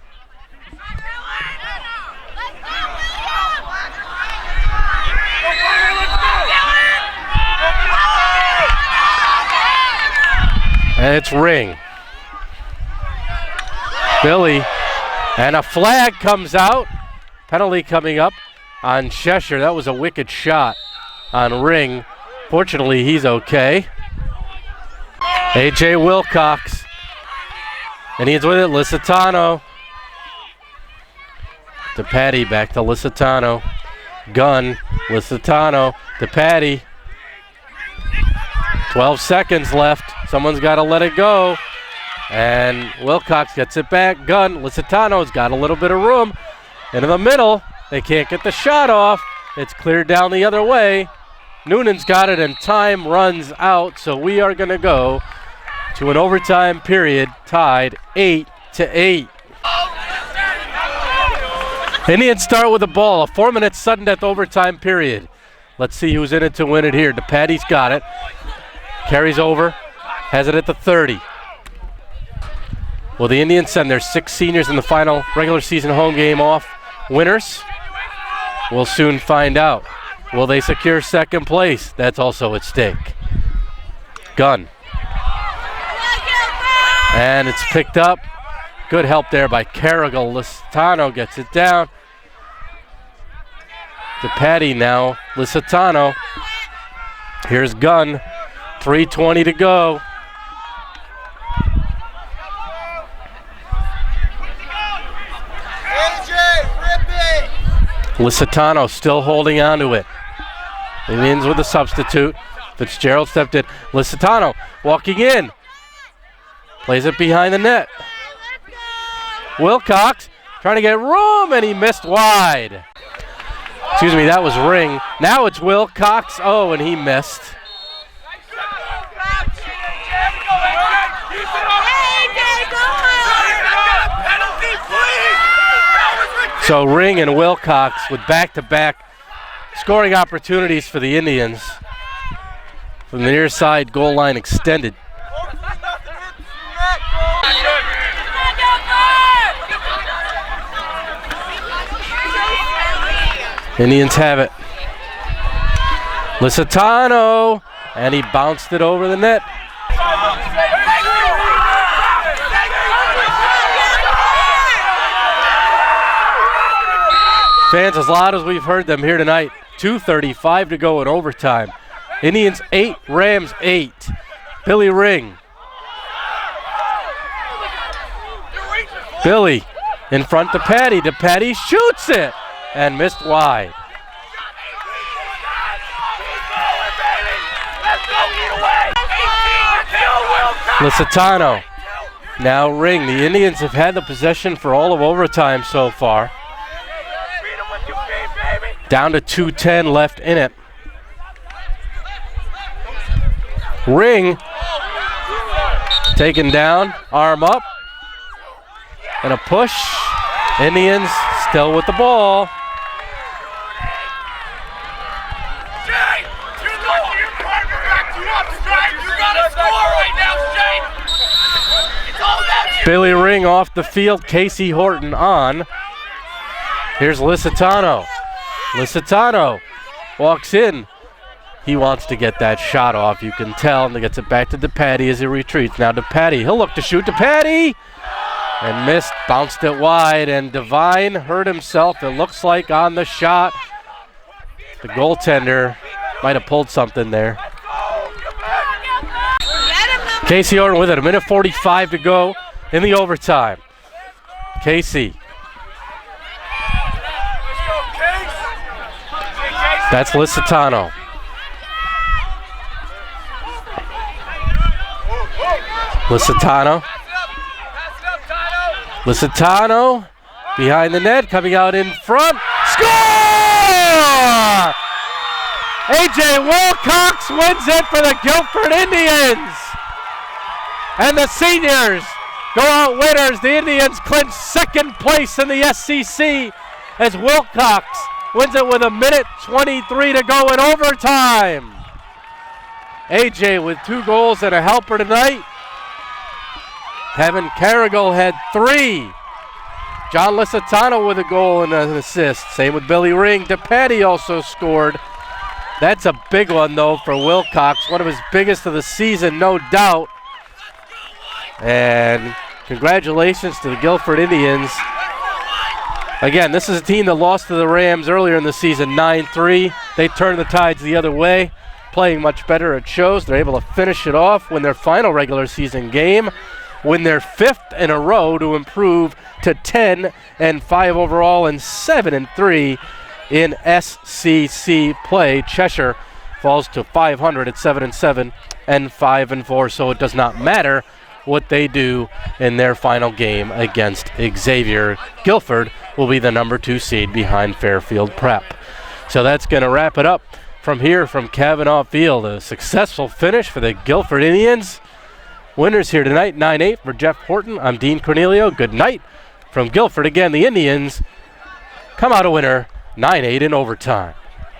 And it's Ring. Billy, and a flag comes out. Penalty coming up on Cheshire. That was a wicked shot on Ring. Fortunately, he's okay. A.J. Wilcox. And he's with it, Licitano. To Patty, back to Licitano. Gunn, Licitano to Patty. 12 seconds left. Someone's got to let it go. And Wilcox gets it back. Gunn, Licitano's got a little bit of room. Into the middle. They can't get the shot off. It's cleared down the other way. Noonan's got it, and time runs out. So we are going to go to an overtime period, tied 8-8. Indians start with the ball. A 4-minute sudden death overtime period. Let's see who's in it to win it here. DePatty's got it. Carries over. Has it at the 30. Will the Indians send their 6 seniors in the final regular season home game off winners? We'll soon find out. Will they secure second place? That's also at stake. Gunn And it's picked up. Good help there by Carrigal. Lusitano gets it down. To Patty now. Lusitano. Here's Gunn. 3:20 to go. Lusitano still holding on to it. Indians with a substitute. Fitzgerald stepped in. Lusitano walking in. Plays it behind the net. Wilcox trying to get room, and he missed wide. Excuse me, that was Ring. Now it's Wilcox. Oh, and he missed. So Ring and Wilcox with back-to-back scoring opportunities for the Indians. From the near side, goal line extended. Indians have it. Lusitano, and he bounced it over the net. Fans, as loud as we've heard them here tonight, 2:35 to go in overtime. Indians 8, Rams 8. Billy Ring. Billy in front to Patty. Patty shoots it and missed wide. Lusitano. Now Ring. The Indians have had the possession for all of overtime so far. Down to 2:10 left in it. Ring taken down, arm up, and a push. Indians still with the ball. Billy Ring off the field, Casey Horton on. Here's Lusitano. Lusitano walks in. He wants to get that shot off, you can tell, and he gets it back to DePatty as he retreats. Now DePatty, he'll look to shoot. DePatty! And missed, bounced it wide, and Devine hurt himself, it looks like, on the shot. The goaltender might have pulled something there. Casey Horton with it, 1:45 to go in the overtime. Casey. That's Lusitano. Lusitano. Lusitano behind the net, coming out in front. Score! A.J. Wilcox wins it for the Guilford Indians. And the seniors go out winners. The Indians clinch second place in the SCC as Wilcox wins it with 1:23 to go in overtime. A.J. with 2 goals and a helper tonight. Kevin Carrigal had 3. John Lusitano with a goal and an assist. Same with Billy Ring. DePatty also scored. That's a big one, though, for Wilcox. One of his biggest of the season, no doubt. And congratulations to the Guilford Indians. Again, this is a team that lost to the Rams earlier in the season, 9-3. They turned the tides the other way, playing much better, it shows. They're able to finish it off, win their final regular season game, win their 5th in a row to improve to 10-5 overall and 7-3 in SCC play. Cheshire falls to 500 at 7-7 and 5-4, so it does not matter what they do in their final game against Xavier. Guilford will be the number 2 seed behind Fairfield Prep. So that's going to wrap it up from here from Cavanaugh Field. A successful finish for the Guilford Indians. Winners here tonight, 9-8 for Jeff Horton. I'm Dean Cornelio. Good night from Guilford. Again, the Indians come out a winner, 9-8 in overtime.